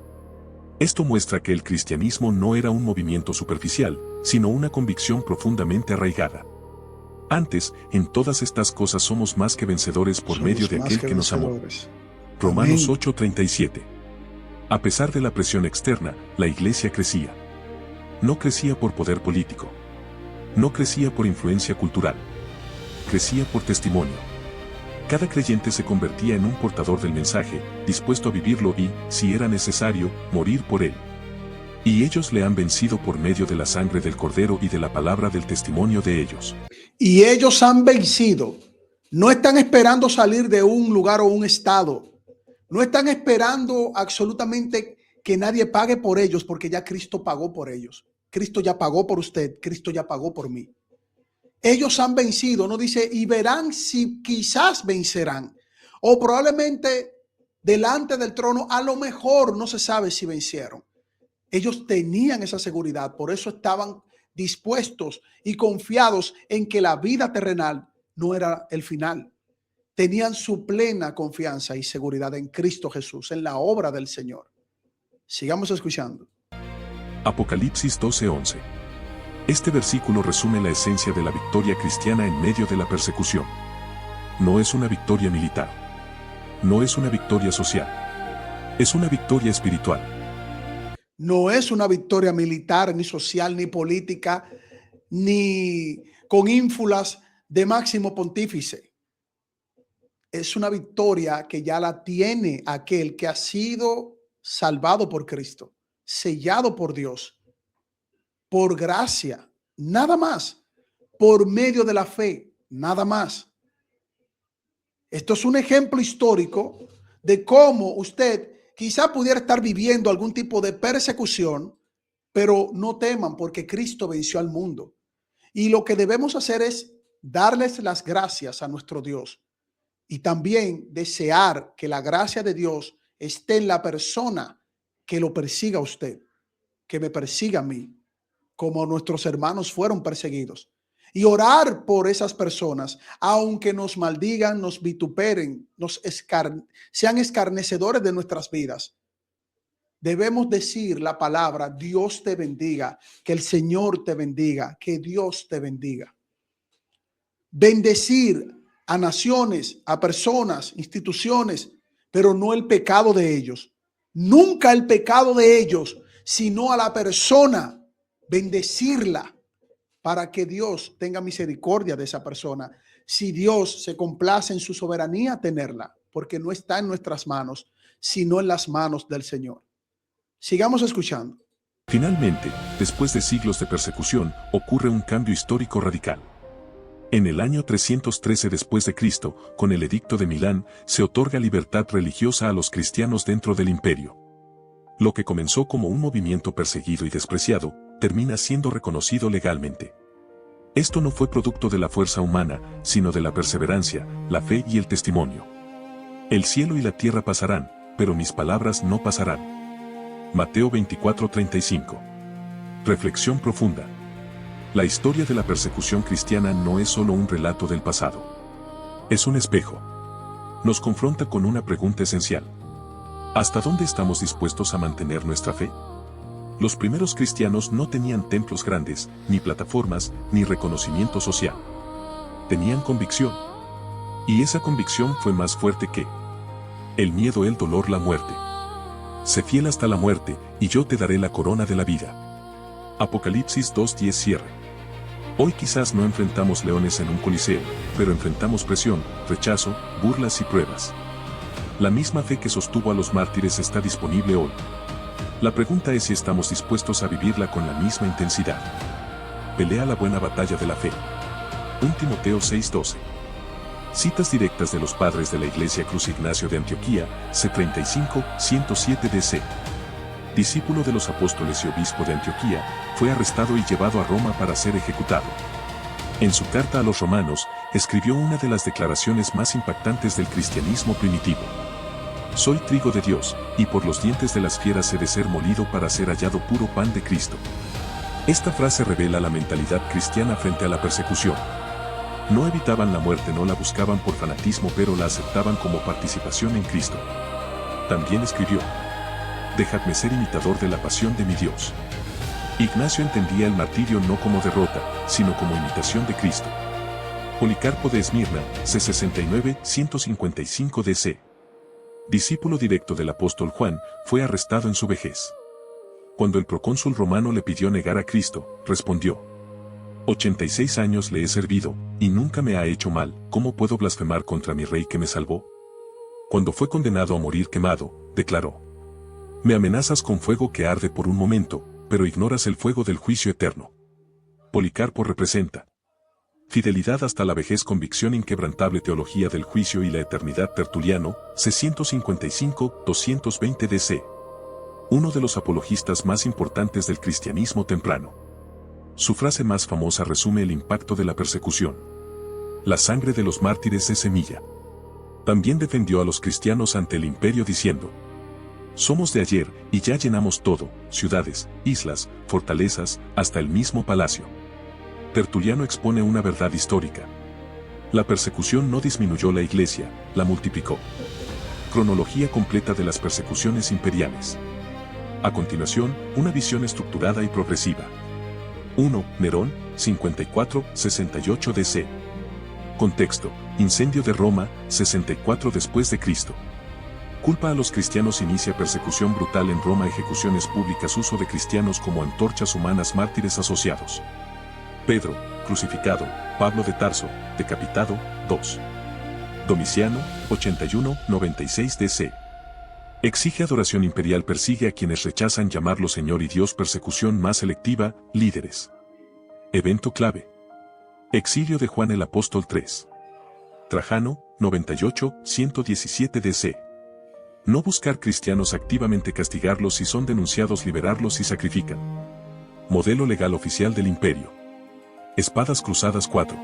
Esto muestra que el cristianismo no era un movimiento superficial, sino una convicción profundamente arraigada. Antes, en todas estas cosas somos más que vencedores por medio de aquel que nos amó. Romanos 8:37. A pesar de la presión externa, la iglesia crecía. No crecía por poder político. No crecía por influencia cultural. Crecía por testimonio. Cada creyente se convertía en un portador del mensaje, dispuesto a vivirlo y, si era necesario, morir por él. Y ellos le han vencido por medio de la sangre del Cordero y de la palabra del testimonio de ellos. Y ellos han vencido. No están esperando salir de un lugar o un estado. No están esperando absolutamente que nadie pague por ellos, porque ya Cristo pagó por ellos. Cristo ya pagó por usted. Cristo ya pagó por mí. Ellos han vencido, no dice, y verán si quizás vencerán. O probablemente delante del trono, a lo mejor no se sabe si vencieron. Ellos tenían esa seguridad, por eso estaban dispuestos y confiados en que la vida terrenal no era el final. Tenían su plena confianza y seguridad en Cristo Jesús, en la obra del Señor. Sigamos escuchando. Apocalipsis 12:11. Este versículo resume la esencia de la victoria cristiana en medio de la persecución. No es una victoria militar. No es una victoria social. Es una victoria espiritual. No es una victoria militar, ni social, ni política, ni con ínfulas de máximo pontífice. Es una victoria que ya la tiene aquel que ha sido salvado por Cristo, sellado por Dios, por gracia, nada más, por medio de la fe, nada más. Esto es un ejemplo histórico de cómo usted quizá pudiera estar viviendo algún tipo de persecución, pero no teman porque Cristo venció al mundo. Y lo que debemos hacer es darles las gracias a nuestro Dios y también desear que la gracia de Dios esté en la persona que lo persiga a usted, que me persiga a mí, como nuestros hermanos fueron perseguidos. Y orar por esas personas, aunque nos maldigan, nos vituperen, sean escarnecedores de nuestras vidas. Debemos decir la palabra, Dios te bendiga, que el Señor te bendiga, que Dios te bendiga. Bendecir a naciones, a personas, instituciones, pero no el pecado de ellos. Nunca el pecado de ellos, sino a la persona, bendecirla para que Dios tenga misericordia de esa persona. Si Dios se complace en su soberanía, tenerla, porque no está en nuestras manos, sino en las manos del Señor. Sigamos escuchando. Finalmente, después de siglos de persecución, ocurre un cambio histórico radical. En el año 313 después de Cristo, con el Edicto de Milán, se otorga libertad religiosa a los cristianos dentro del imperio. Lo que comenzó como un movimiento perseguido y despreciado, termina siendo reconocido legalmente. Esto no fue producto de la fuerza humana, sino de la perseverancia, la fe y el testimonio. El cielo y la tierra pasarán, pero mis palabras no pasarán. Mateo 24:35. Reflexión profunda. La historia de la persecución cristiana no es solo un relato del pasado. Es un espejo. Nos confronta con una pregunta esencial. ¿Hasta dónde estamos dispuestos a mantener nuestra fe? Los primeros cristianos no tenían templos grandes, ni plataformas, ni reconocimiento social. Tenían convicción. Y esa convicción fue más fuerte que el miedo, el dolor, la muerte. Sé fiel hasta la muerte, y yo te daré la corona de la vida. Apocalipsis 2:10 cierre. Hoy quizás no enfrentamos leones en un coliseo, pero enfrentamos presión, rechazo, burlas y pruebas. La misma fe que sostuvo a los mártires está disponible hoy. La pregunta es si estamos dispuestos a vivirla con la misma intensidad. Pelea la buena batalla de la fe. 1 Timoteo 6:12. Citas directas de los padres de la Iglesia Cruz Ignacio de Antioquía, C35, 107 DC. Discípulo de los apóstoles y obispo de Antioquía, fue arrestado y llevado a Roma para ser ejecutado. En su carta a los romanos, escribió una de las declaraciones más impactantes del cristianismo primitivo. Soy trigo de Dios, y por los dientes de las fieras he de ser molido para ser hallado puro pan de Cristo. Esta frase revela la mentalidad cristiana frente a la persecución. No evitaban la muerte, no la buscaban por fanatismo, pero la aceptaban como participación en Cristo. También escribió: Dejadme ser imitador de la pasión de mi Dios. Ignacio entendía el martirio no como derrota, sino como imitación de Cristo. Policarpo de Esmirna, C69, 155 DC. Discípulo directo del apóstol Juan, fue arrestado en su vejez. Cuando el procónsul romano le pidió negar a Cristo, respondió: 86 años le he servido, y nunca me ha hecho mal, ¿cómo puedo blasfemar contra mi rey que me salvó? Cuando fue condenado a morir quemado, declaró: Me amenazas con fuego que arde por un momento, pero ignoras el fuego del juicio eterno. Policarpo representa fidelidad hasta la vejez, convicción inquebrantable, teología del juicio y la eternidad. Tertuliano, C155, 220 DC. Uno de los apologistas más importantes del cristianismo temprano. Su frase más famosa resume el impacto de la persecución. La sangre de los mártires es semilla. También defendió a los cristianos ante el imperio diciendo: Somos de ayer, y ya llenamos todo, ciudades, islas, fortalezas, hasta el mismo palacio. Tertuliano expone una verdad histórica. La persecución no disminuyó la iglesia, la multiplicó. Cronología completa de las persecuciones imperiales. A continuación, una visión estructurada y progresiva. 1. Nerón, 54-68 DC. Contexto: incendio de Roma, 64 después de Cristo. Culpa a los cristianos, inicia persecución brutal en Roma, ejecuciones públicas, uso de cristianos como antorchas humanas, mártires asociados. Pedro, crucificado, Pablo de Tarso, decapitado, 2. Domiciano, 81-96 DC. Exige adoración imperial, persigue a quienes rechazan llamarlo Señor y Dios, persecución más selectiva, líderes. Evento clave. Exilio de Juan el Apóstol 3. Trajano, 98-117 DC. No buscar cristianos activamente, castigarlos si son denunciados, liberarlos si sacrifican. Modelo legal oficial del imperio. Espadas cruzadas 4.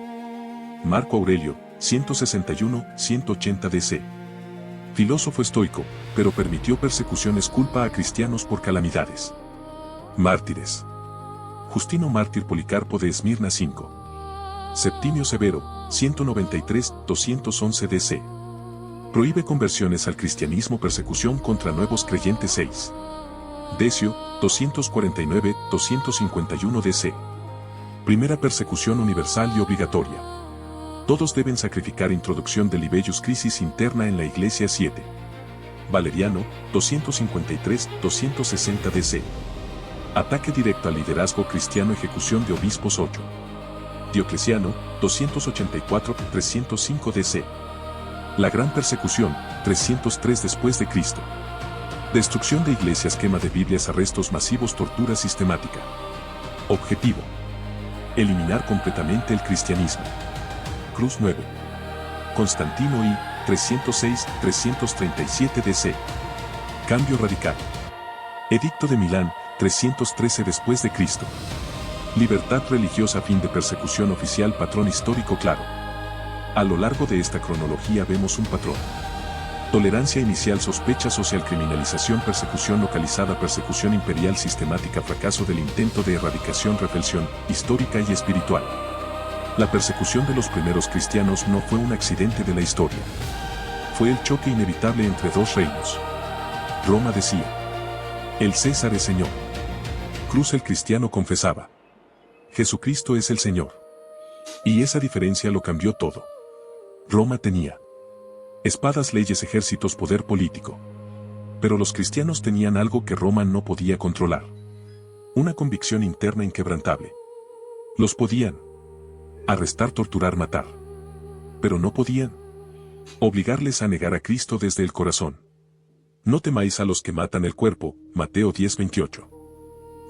Marco Aurelio, 161-180 DC. Filósofo estoico, pero permitió persecuciones, culpa a cristianos por calamidades. Mártires. Justino mártir, Policarpo de Esmirna 5. Septimio Severo, 193-211 DC. Prohíbe conversiones al cristianismo, persecución contra nuevos creyentes 6. Decio, 249-251 DC. Primera persecución universal y obligatoria. Todos deben sacrificar, introducción de Libellus, crisis interna en la iglesia 7. Valeriano, 253-260 DC. Ataque directo al liderazgo cristiano, ejecución de obispos 8. Diocleciano, 284-305 DC. La gran persecución, 303 después de Cristo. Destrucción de iglesias, quema de Biblias, arrestos masivos, tortura sistemática. Objetivo: eliminar completamente el cristianismo. Cruz 9. Constantino I, 306-337 DC. Cambio radical. Edicto de Milán, 313 después de Cristo. Libertad religiosa, fin de persecución oficial, patrón histórico claro. A lo largo de esta cronología vemos un patrón. Tolerancia inicial, sospecha social, criminalización, persecución localizada, persecución imperial sistemática, fracaso del intento de erradicación, reflexión histórica y espiritual. La persecución de los primeros cristianos no fue un accidente de la historia. Fue el choque inevitable entre dos reinos. Roma decía: el César es Señor. Cruz el cristiano confesaba: Jesucristo es el Señor. Y esa diferencia lo cambió todo. Roma tenía espadas, leyes, ejércitos, poder político. Pero los cristianos tenían algo que Roma no podía controlar. Una convicción interna inquebrantable. Los podían arrestar, torturar, matar. Pero no podían obligarles a negar a Cristo desde el corazón. No temáis a los que matan el cuerpo, Mateo 10:28.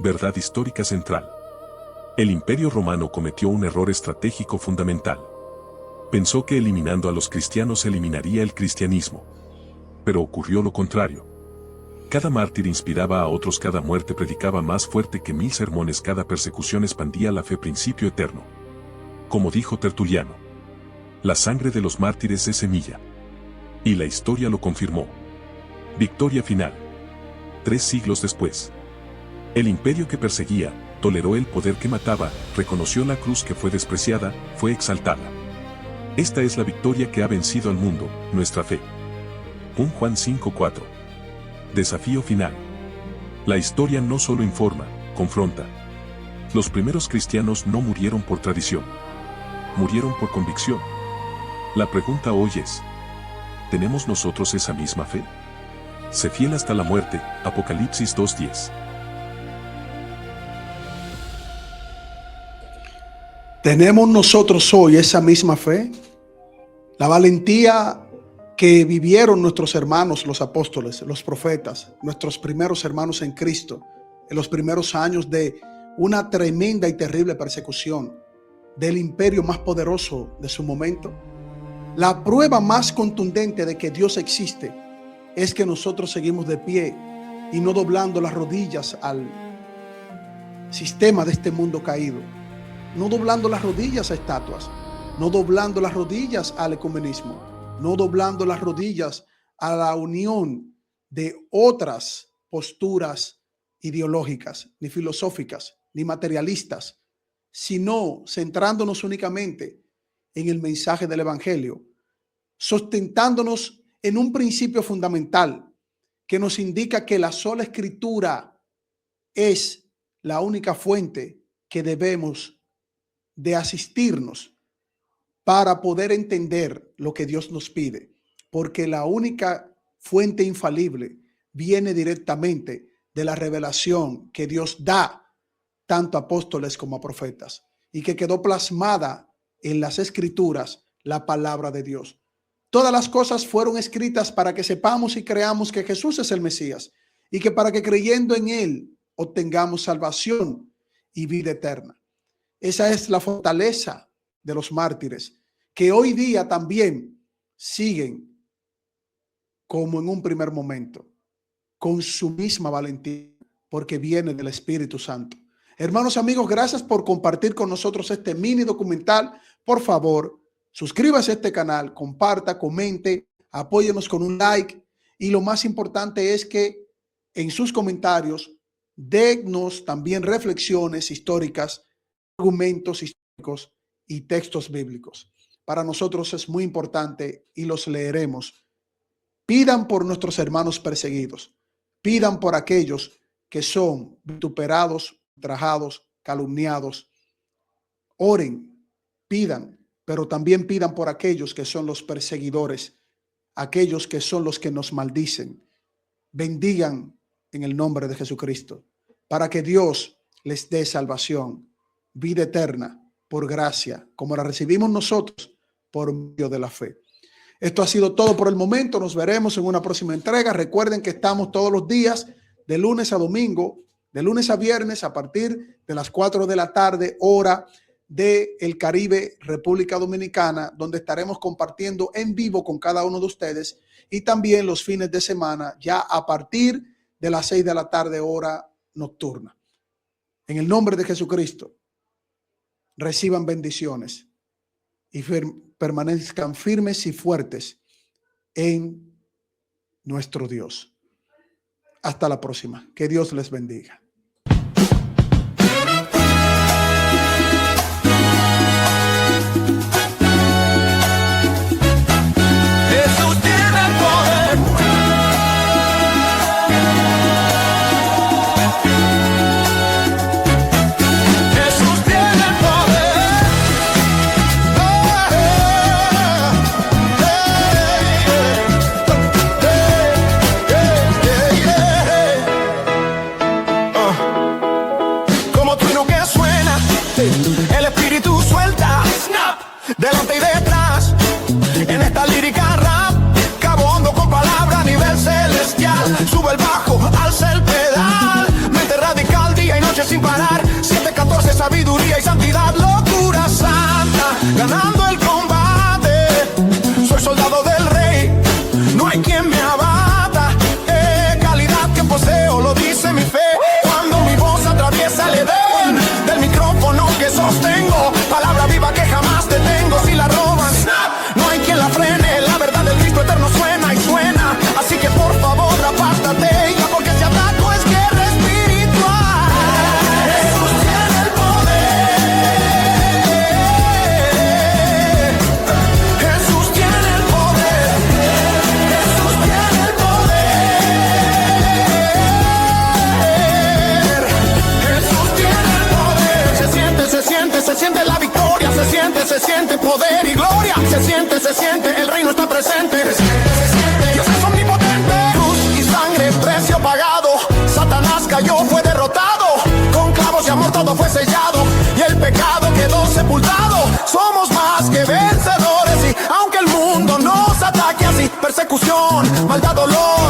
Verdad histórica central. El Imperio Romano cometió un error estratégico fundamental. Pensó que eliminando a los cristianos eliminaría el cristianismo. Pero ocurrió lo contrario. Cada mártir inspiraba a otros, cada muerte predicaba más fuerte que 1000 sermones, cada persecución expandía la fe, principio eterno. Como dijo Tertuliano: la sangre de los mártires es semilla. Y la historia lo confirmó. Victoria final. 3 siglos después. El imperio que perseguía, toleró el poder que mataba, reconoció la cruz que fue despreciada, fue exaltada. Esta es la victoria que ha vencido al mundo, nuestra fe. 1 Juan 5:4. Desafío final. La historia no solo informa, confronta. Los primeros cristianos no murieron por tradición. Murieron por convicción. La pregunta hoy es: ¿tenemos nosotros esa misma fe? Sé fiel hasta la muerte, Apocalipsis 2:10. ¿Tenemos nosotros hoy esa misma fe? La valentía que vivieron nuestros hermanos, los apóstoles, los profetas, nuestros primeros hermanos en Cristo, en los primeros años de una tremenda y terrible persecución del imperio más poderoso de su momento. La prueba más contundente de que Dios existe es que nosotros seguimos de pie y no doblando las rodillas al sistema de este mundo caído, no doblando las rodillas a estatuas, no doblando las rodillas al ecumenismo, no doblando las rodillas a la unión de otras posturas ideológicas, ni filosóficas, ni materialistas, sino centrándonos únicamente en el mensaje del Evangelio, sustentándonos en un principio fundamental que nos indica que la sola Escritura es la única fuente que debemos de asistirnos para poder entender lo que Dios nos pide, porque la única fuente infalible viene directamente de la revelación que Dios da tanto a apóstoles como a profetas, y que quedó plasmada en las Escrituras, la palabra de Dios. Todas las cosas fueron escritas para que sepamos y creamos que Jesús es el Mesías, y que para que creyendo en Él obtengamos salvación y vida eterna. Esa es la fortaleza de los mártires, que hoy día también siguen como en un primer momento, con su misma valentía, porque viene del Espíritu Santo. Hermanos, amigos, gracias por compartir con nosotros este mini documental. Por favor, suscríbase a este canal, comparta, comente, apóyenos con un like, y lo más importante es que en sus comentarios denos también reflexiones históricas, argumentos históricos y textos bíblicos. Para nosotros es muy importante y los leeremos. Pidan por nuestros hermanos perseguidos. Pidan por aquellos que son vituperados, ultrajados, calumniados. Oren, pidan, pero también pidan por aquellos que son los perseguidores, aquellos que son los que nos maldicen. Bendigan en el nombre de Jesucristo, para que Dios les dé salvación, vida eterna, por gracia, como la recibimos nosotros por medio de la fe. Esto ha sido todo por el momento. Nos veremos en una próxima entrega. Recuerden que estamos todos los días, de lunes a domingo, de lunes a viernes, a partir de las 4 de la tarde, hora del Caribe, República Dominicana, donde estaremos compartiendo en vivo con cada uno de ustedes, y también los fines de semana, ya a partir de las 6 de la tarde, hora nocturna. En el nombre de Jesucristo, reciban bendiciones y permanezcan firmes y fuertes en nuestro Dios. Hasta la próxima. Que Dios les bendiga. Jesús tiene el poder. sabiduría y santidad, locura santa, ganando el combate. Soy soldado del rey, no hay quien me abata. Calidad que poseo, lo dice mi fe. Cuando mi voz atraviesa el edén del micrófono que sostengo, palabra viva que jamás detengo. Si la roban, no hay quien la frene. La verdad del Cristo eterno suena y suena. Así que por favor apártate, ya porque si ataco es guerra espiritual. Jesús tiene el poder. Jesús tiene el poder. Jesús tiene el poder. Jesús tiene el poder. Se siente la victoria. Se siente poder y gloria. Se siente, el reino está presente. Se siente, Dios es omnipotente. Cruz y sangre, precio pagado. Satanás cayó, fue derrotado. Con clavos y amor todo fue sellado. Y el pecado quedó sepultado. Somos más que vencedores. Y aunque el mundo nos ataque así, persecución, maldad, dolor,